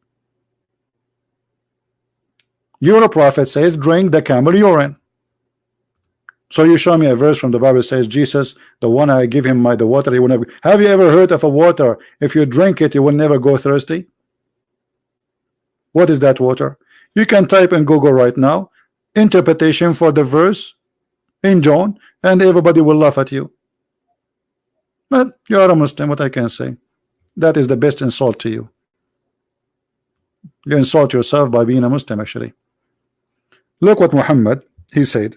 Speaker 1: Your prophet says drink the camel urine. So you show me a verse from the Bible says Jesus, the one I give him the water, he will never. Have you ever heard of a water, if you drink it you will never go thirsty? What is that water? You can type in Google right now interpretation for the verse in John and everybody will laugh at you. But you are a Muslim, what I can say. That is the best insult to you. You insult yourself by being a Muslim actually. Look what Muhammad, he said.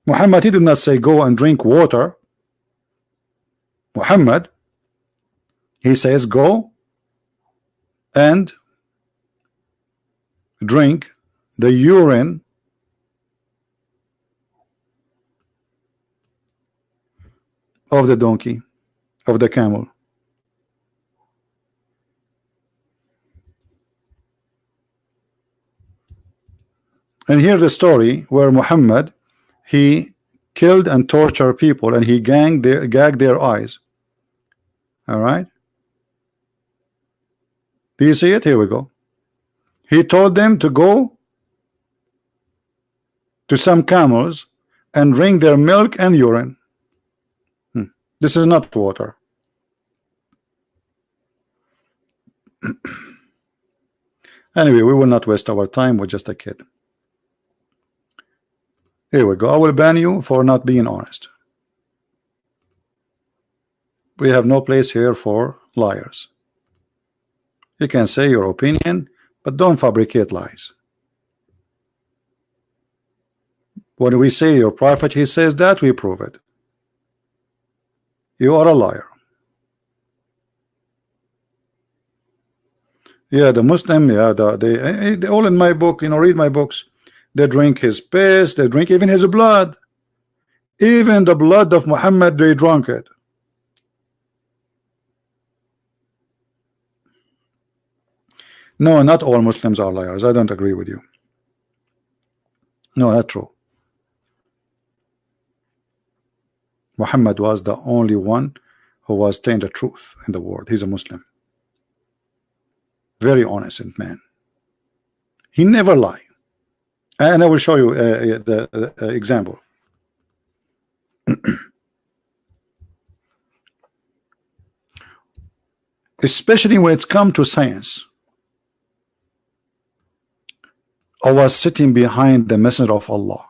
Speaker 1: Muhammad, he did not say go and drink water. Muhammad, he says go and drink the urine of the donkey, of the camel. And here the story where Muhammad, he killed and tortured people and he gagged their eyes. All right, do you see it? Here we go. He told them to go to some camels and drink their milk and urine. This is not water. Anyway, we will not waste our time with just a kid. Here we go. I will ban you for not being honest. We have no place here for liars. You can say your opinion, but don't fabricate lies. When we say your prophet, he says that, we prove it. You are a liar. Yeah, the Muslim, yeah, they all in my book, you know, read my books. They drink his piss, they drink even his blood. Even the blood of Muhammad, they drank it. No, not all Muslims are liars. I don't agree with you. No, not true. Muhammad was the only one who was telling the truth in the world. He's a Muslim. Very honest man. He never lied. And I will show you the example. especially when it's come to science. I was sitting behind the messenger of Allah,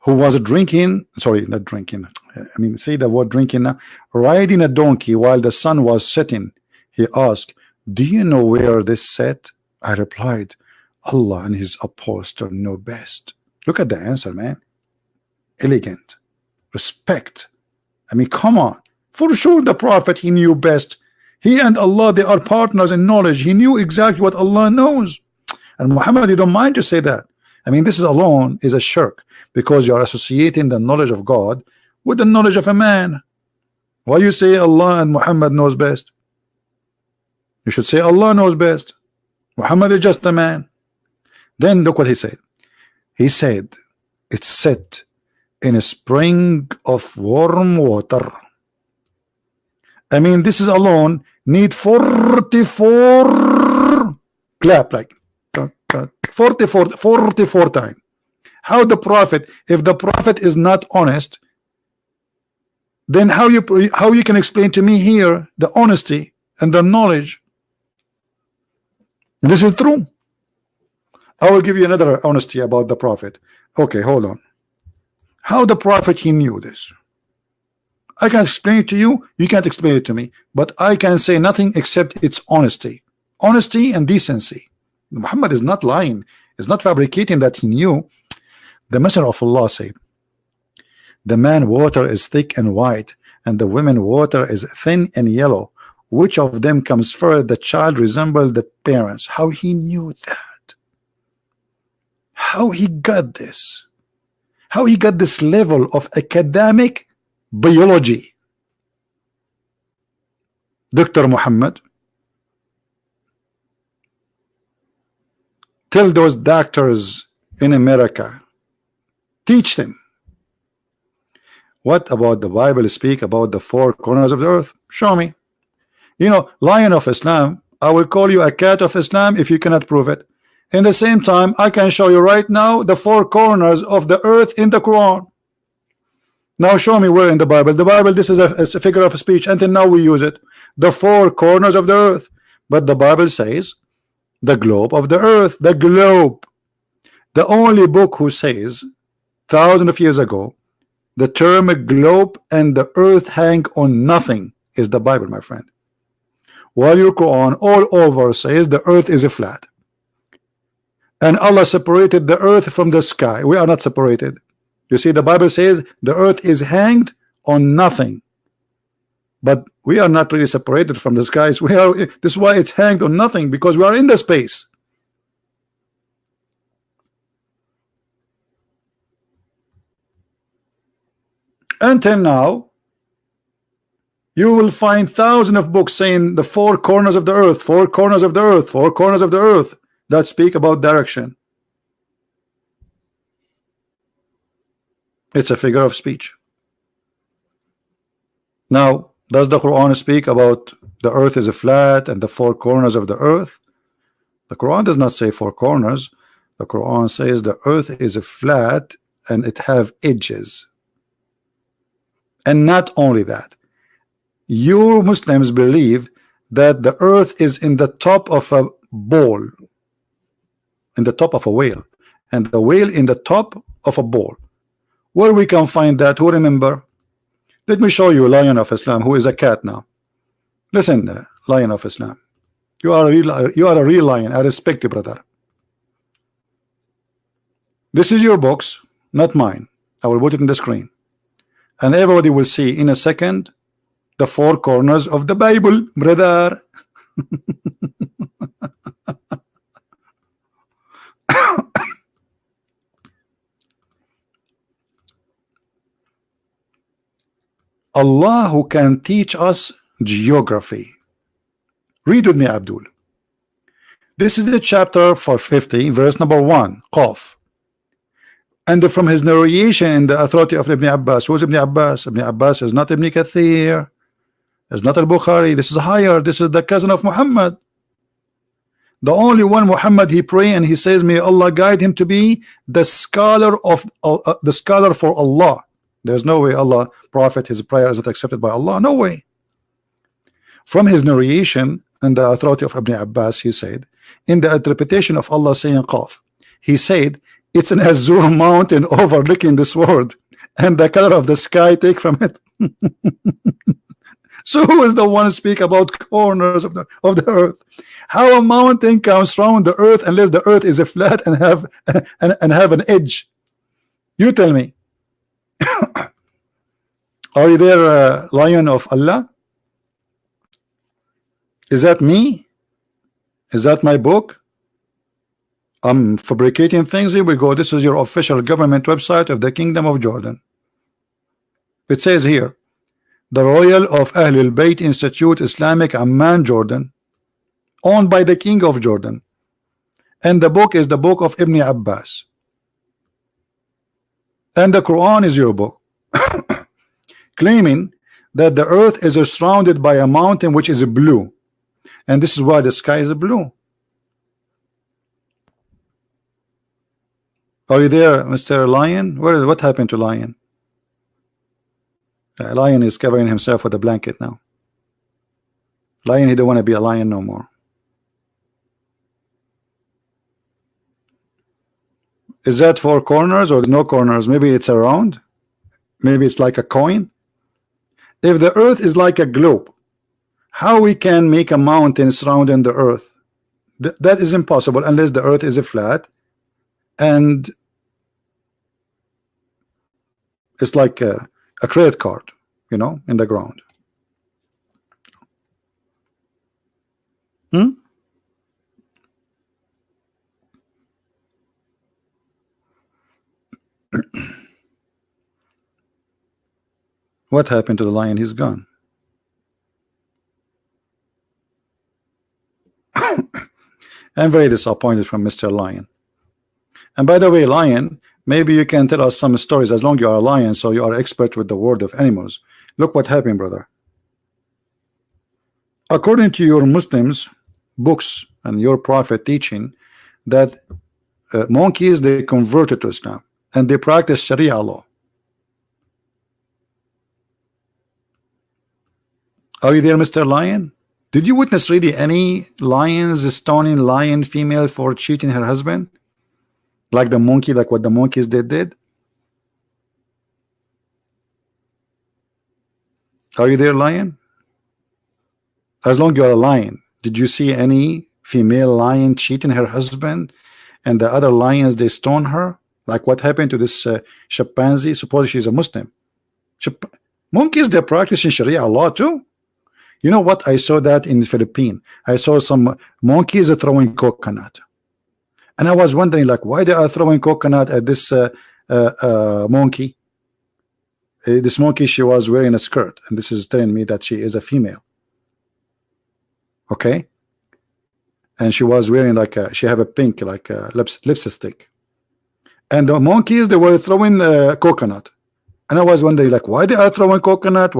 Speaker 1: who was drinking, sorry, not drinking, I mean, say the word drinking now, riding a donkey while the sun was setting. He asked, do you know where this set? I replied, Allah and his apostle know best. Look at the answer, man. Elegant, respect. I mean, come on. For sure the prophet, he knew best. He and Allah, they are partners in knowledge. He knew exactly what Allah knows. And Muhammad, you don't mind to say that. I mean, this is alone is a shirk, because you are associating the knowledge of God with the knowledge of a man. Why you say Allah and Muhammad knows best? You should say Allah knows best. Muhammad is just a man. Then look what he said. He said, it's set in a spring of warm water. I mean, this is alone need 44 clap, like 44 times. How the prophet, if the prophet is not honest, then how you can explain to me here the honesty and the knowledge? This is true. I will give you another honesty about the prophet. Okay, hold on. How the prophet, he knew this? I can explain it to you, you can't explain it to me, but I can say nothing except its honesty and decency. Muhammad is not lying, is not fabricating that he knew. The messenger of Allah said, the man water is thick and white, and the woman water is thin and yellow. Which of them comes first? The child resembled the parents. How he knew that? How he got this? How he got this level of academic biology? Dr. Muhammad, tell those doctors in America, teach them. What about the Bible speak about the four corners of the earth? Show me. You know, lion of Islam, I will call you a cat of Islam if you cannot prove it. In the same time, I can show you right now the four corners of the earth in the Quran. Now show me where in the Bible. The Bible, this is a figure of speech. Until now we use it. The four corners of the earth. But the Bible says the globe of the earth. The globe. The only book who says thousands of years ago the term globe and the earth hang on nothing is the Bible, my friend. While your Quran all over says the earth is a flat. And Allah separated the earth from the sky. We are not separated. You see, the Bible says the earth is hanged on nothing. But we are not really separated from the skies. We are. This is why it's hanged on nothing, because we are in the space. Until now, you will find thousands of books saying the four corners of the earth, four corners of the earth, four corners of the earth, that speak about direction. It's a figure of speech. Now, does the Quran speak about the earth is a flat and the four corners of the earth? The Quran does not say four corners. The Quran says the earth is a flat and it have edges. And not only that, you Muslims believe that the earth is in the top of a bowl, in the top of a whale, and the whale in the top of a bowl. Where we can find that? Who remember? Let me show you Lion of Islam, who is a cat now. Listen, Lion of Islam, you are a real lion. I respect you, brother. This is your box, not mine. I will put it in the screen, and everybody will see in a second the four corners of the Bible, brother. Allah who can teach us geography. Read with me, Abdul. This is the chapter 450, verse number 1, Qaf. And from his narration in the authority of Ibn Abbas. Who is Ibn Abbas? Ibn Abbas is not Ibn Kathir. It's not al-Bukhari. This is higher. This is the cousin of Muhammad. The only one Muhammad he pray and he says, may Allah guide him to be the scholar of the scholar for Allah. There's no way Allah, Prophet, his prayer is not accepted by Allah. No way. From his narration and the authority of Ibn Abbas, he said, in the interpretation of Allah saying Qaf, he said, it's an azure mountain overlooking this world, and the color of the sky take from it. So who is the one speak about corners of the earth? How a mountain comes around the earth unless the earth is a flat and have an edge? You tell me. Are you there, lion of Allah? Is that me? Is that my book? I'm fabricating things. Here we go. This is your official government website of the Kingdom of Jordan. It says here, the Royal of Ahlul Bayt Institute Islamic Amman, Jordan, owned by the King of Jordan. And the book is the book of Ibn Abbas. And the Quran is your book. Claiming that the earth is surrounded by a mountain which is blue. And this is why the sky is blue. Are you there, Mr. Lion? What happened to Lion? Lion is covering himself with a blanket now. Lion, he don't want to be a lion no more. Is that four corners or no corners? Maybe it's a round. Maybe it's like a coin. If the earth is like a globe, how we can make a mountain surrounding the earth? That is impossible unless the earth is a flat and it's like a credit card, you know, in the ground. What happened to the lion? He's gone. I'm very disappointed from Mr. Lion. And by the way, Lion, maybe you can tell us some stories as long as you are a lion, so you are expert with the word of animals. Look what happened, brother. According to your Muslims books and your prophet teaching that monkeys, they converted to Islam and they practice Sharia law. Are you there, Mr. Lion? Did you witness really any lions stoning lion female for cheating her husband? Like the monkey, like what the monkeys did? Are you there, Lion? As long as you're a lion, did you see any female lion cheating her husband and the other lions, they stone her? Like what happened to this chimpanzee? Suppose she's a Muslim. Monkeys, they're practicing Sharia law too. You know what? I saw that in the Philippines. I saw some monkeys throwing coconut. And I was wondering, like, why they are throwing coconut at this monkey? This monkey, she was wearing a skirt. And this is telling me that she is a female. Okay? And she was wearing like she have a pink, like lipstick. And the monkeys, they were throwing coconut. And I was wondering, like, why they are throwing coconut?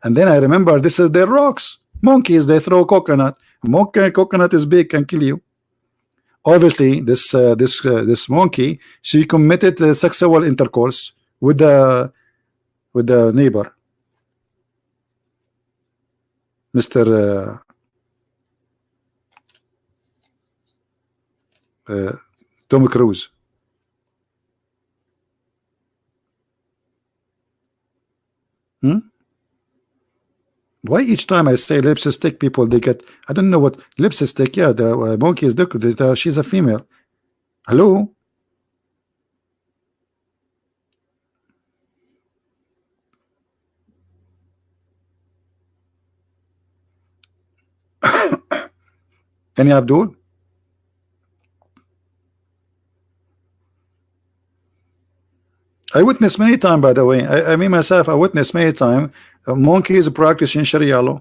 Speaker 1: And then I remember this is their rocks. Monkeys, they throw coconut. Coconut is big, can kill you. Obviously, this monkey, she committed sexual intercourse with the neighbor, Mr. Tom Cruise. Why each time I say lipstick, people they get, I don't know what lipstick. Yeah, the monkey is she's a female. Hello. Any Abdul? I witnessed many times, by the way. I mean myself, I witnessed many times monkeys practicing Sharia law.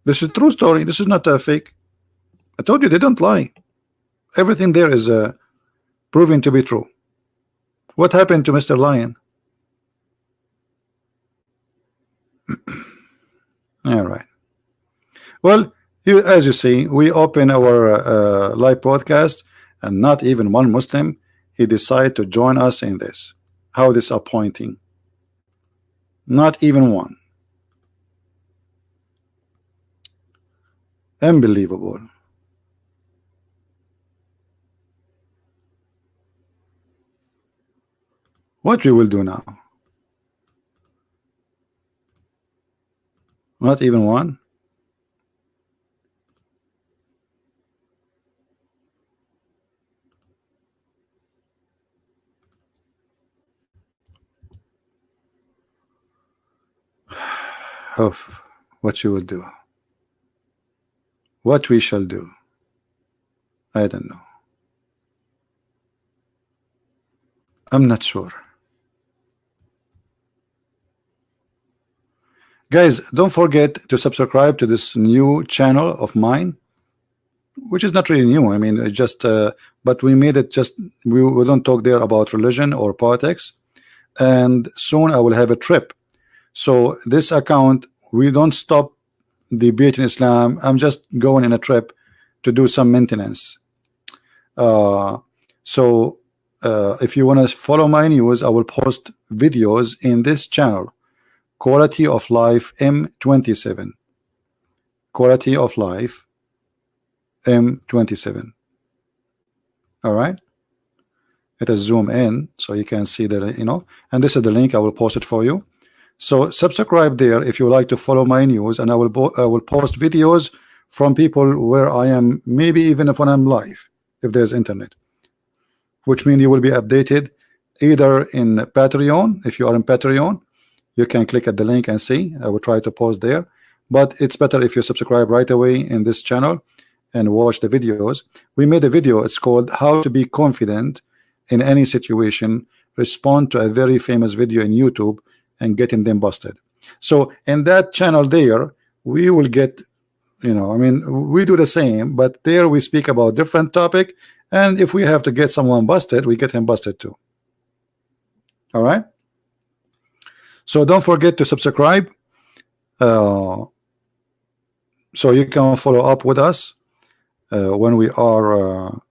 Speaker 1: This is a true story. This is not a fake. I told you they don't lie. Everything there is proving to be true. What happened to Mr. Lion? All right. Well, as you see, we open our live podcast, and not even one Muslim he decided to join us in this. How disappointing. Not even one. Unbelievable. What we will do now? Not even one. Oh, what you will do? What we shall do? I don't know. I'm not sure. Guys, don't forget to subscribe to this new channel of mine, which is not really new. I mean, it just but we made it just we don't talk there about religion or politics. And soon I will have a trip. So this account, we don't stop debating Islam. I'm just going in a trip to do some maintenance. If you want to follow my news, I will post videos in this channel. Quality of Life M27. Quality of Life M27. All right. Let us zoom in so you can see that, you know, and this is the link. I will post it for you. So subscribe there if you like to follow my news, and I will post videos from people where I am, maybe even if when I'm live, if there's internet, which means you will be updated either in Patreon. If you are in Patreon, you can click at the link and see. I will try to post there, but it's better if you subscribe right away in this channel and watch the videos. We made a video. It's called How to Be Confident in Any Situation. Respond to a very famous video in YouTube and getting them busted. So in that channel there, we will get, you know, I mean, we do the same, but there we speak about different topic, and if we have to get someone busted, we get him busted too. All right. So don't forget to subscribe, so you can follow up with us when we are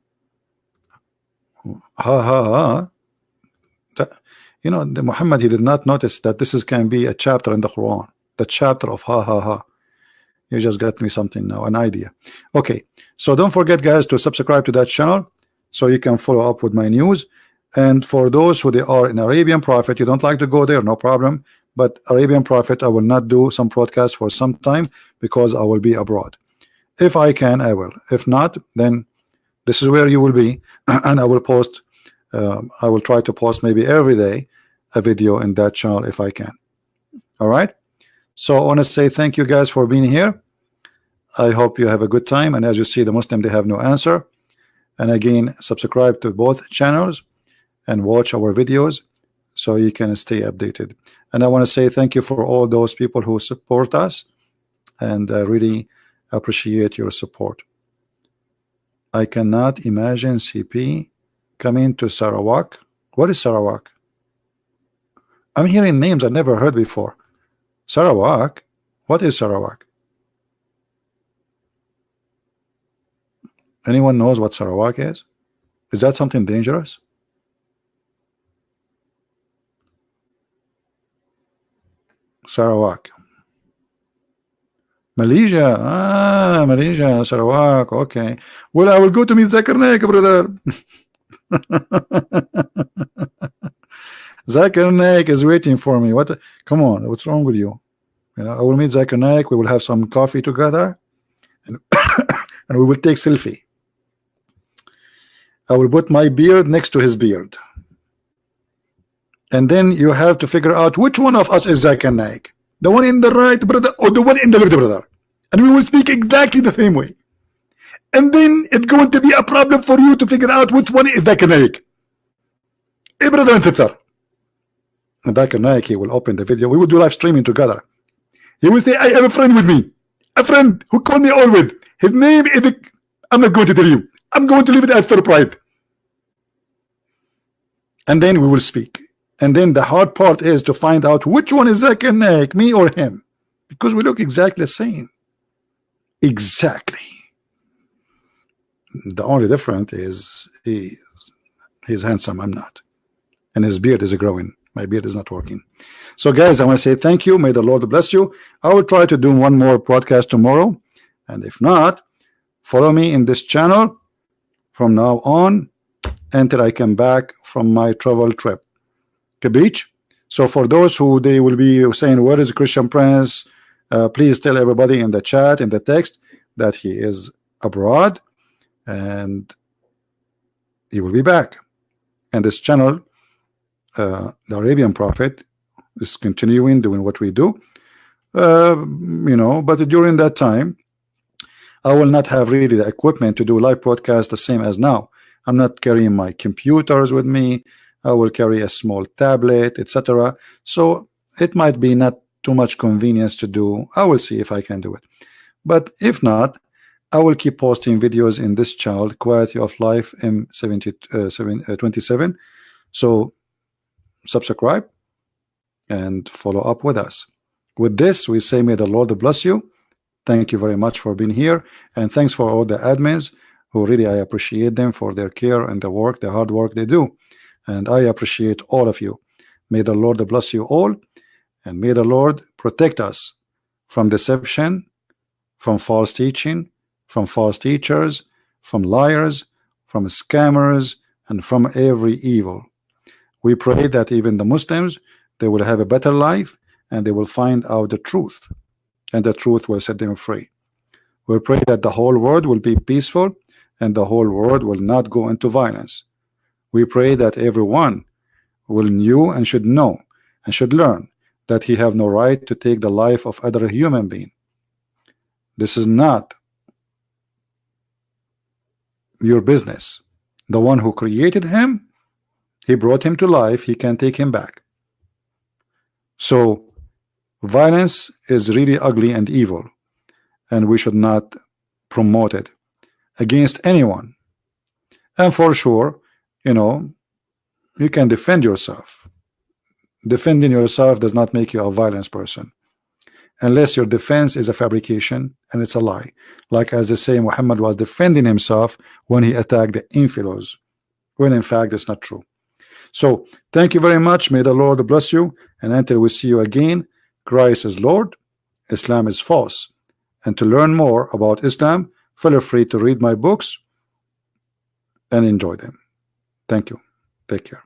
Speaker 1: you know, the Muhammad, he did not notice that this can be a chapter in the Quran, the chapter of You just got me something now, an idea. Okay, so don't forget, guys, to subscribe to that channel so you can follow up with my news. And for those who they are in Arabian Prophet, you don't like to go there, no problem. But Arabian Prophet, I will not do some broadcast for some time because I will be abroad. If I can, I will. If not, then this is where you will be, and I will post. I will try to post maybe every day a video in that channel if I can. All right. So I want to say thank you guys for being here. I hope you have a good time. And as you see, the Muslim, they have no answer. And again, subscribe to both channels and watch our videos so you can stay updated. And I want to say thank you for all those people who support us, and I really appreciate your support. I cannot imagine CP coming to Sarawak. What is Sarawak? I'm hearing names I never heard before. Sarawak? What is Sarawak? Anyone knows what Sarawak is? Is that something dangerous? Sarawak. Malaysia. Ah, Malaysia, Sarawak. Okay. Well, I will go to meet Zakir Naik, brother. Zakir Naik is waiting for me. What? Come on, what's wrong with you? You know, I will meet Zakir Naik. We will have some coffee together, and, and we will take selfie. I will put my beard next to his beard, and then you have to figure out which one of us is Zakir Naik. The one in the right, brother, or the one in the left, brother. And we will speak exactly the same way. And then it's going to be a problem for you to figure out which one is Zakir Naik. Hey, brother and sister. And Zakir Naik, he will open the video. We will do live streaming together. He will say, I have a friend with me. A friend who called me always. His name is... I'm not going to tell you. I'm going to leave it as surprise. And then we will speak. And then the hard part is to find out which one is Zakir Naik, me or him. Because we look exactly the same. Exactly. The only difference is he's handsome, I'm not. And his beard is growing. My beard is not working. So guys, I want to say thank you. May the Lord bless you. I will try to do one more broadcast tomorrow. And if not, follow me in this channel from now on until I come back from my travel trip. Beach. So for those who they will be saying, where is Christian Prince? Please tell everybody in the chat, in the text, that he is abroad and he will be back. And this channel, the Arabian Prophet, is continuing doing what we do. But during that time, I will not have really the equipment to do live broadcast the same as now. I'm not carrying my computers with me. I will carry a small tablet, etc. So it might be not too much convenience to do. I will see if I can do it. But if not, I will keep posting videos in this channel, Quality of Life M27. So subscribe and follow up with us. With this, we say, may the Lord bless you. Thank you very much for being here, and thanks for all the admins who really I appreciate them for their care and the work, the hard work they do. And I appreciate all of you. May the Lord bless you all, and may the Lord protect us from deception, from false teaching, from false teachers, from liars, from scammers, and from every evil. We pray that even the Muslims, they will have a better life, and they will find out the truth, and the truth will set them free. We pray that the whole world will be peaceful, and the whole world will not go into violence. We pray that everyone will know and should know and should learn that he have no right to take the life of other human being. This is not your business. The one who created him, he brought him to life, he can take him back. So violence is really ugly and evil, and we should not promote it against anyone. And for sure, you can defend yourself. Defending yourself does not make you a violence person, unless your defense is a fabrication and it's a lie, like as they say Muhammad was defending himself when he attacked the infidels, when in fact it's not true. So thank you very much. May the Lord bless you, and until we see you again, Christ is Lord, Islam is false. And to learn more about Islam, feel free to read my books and enjoy them. Thank you. Take care.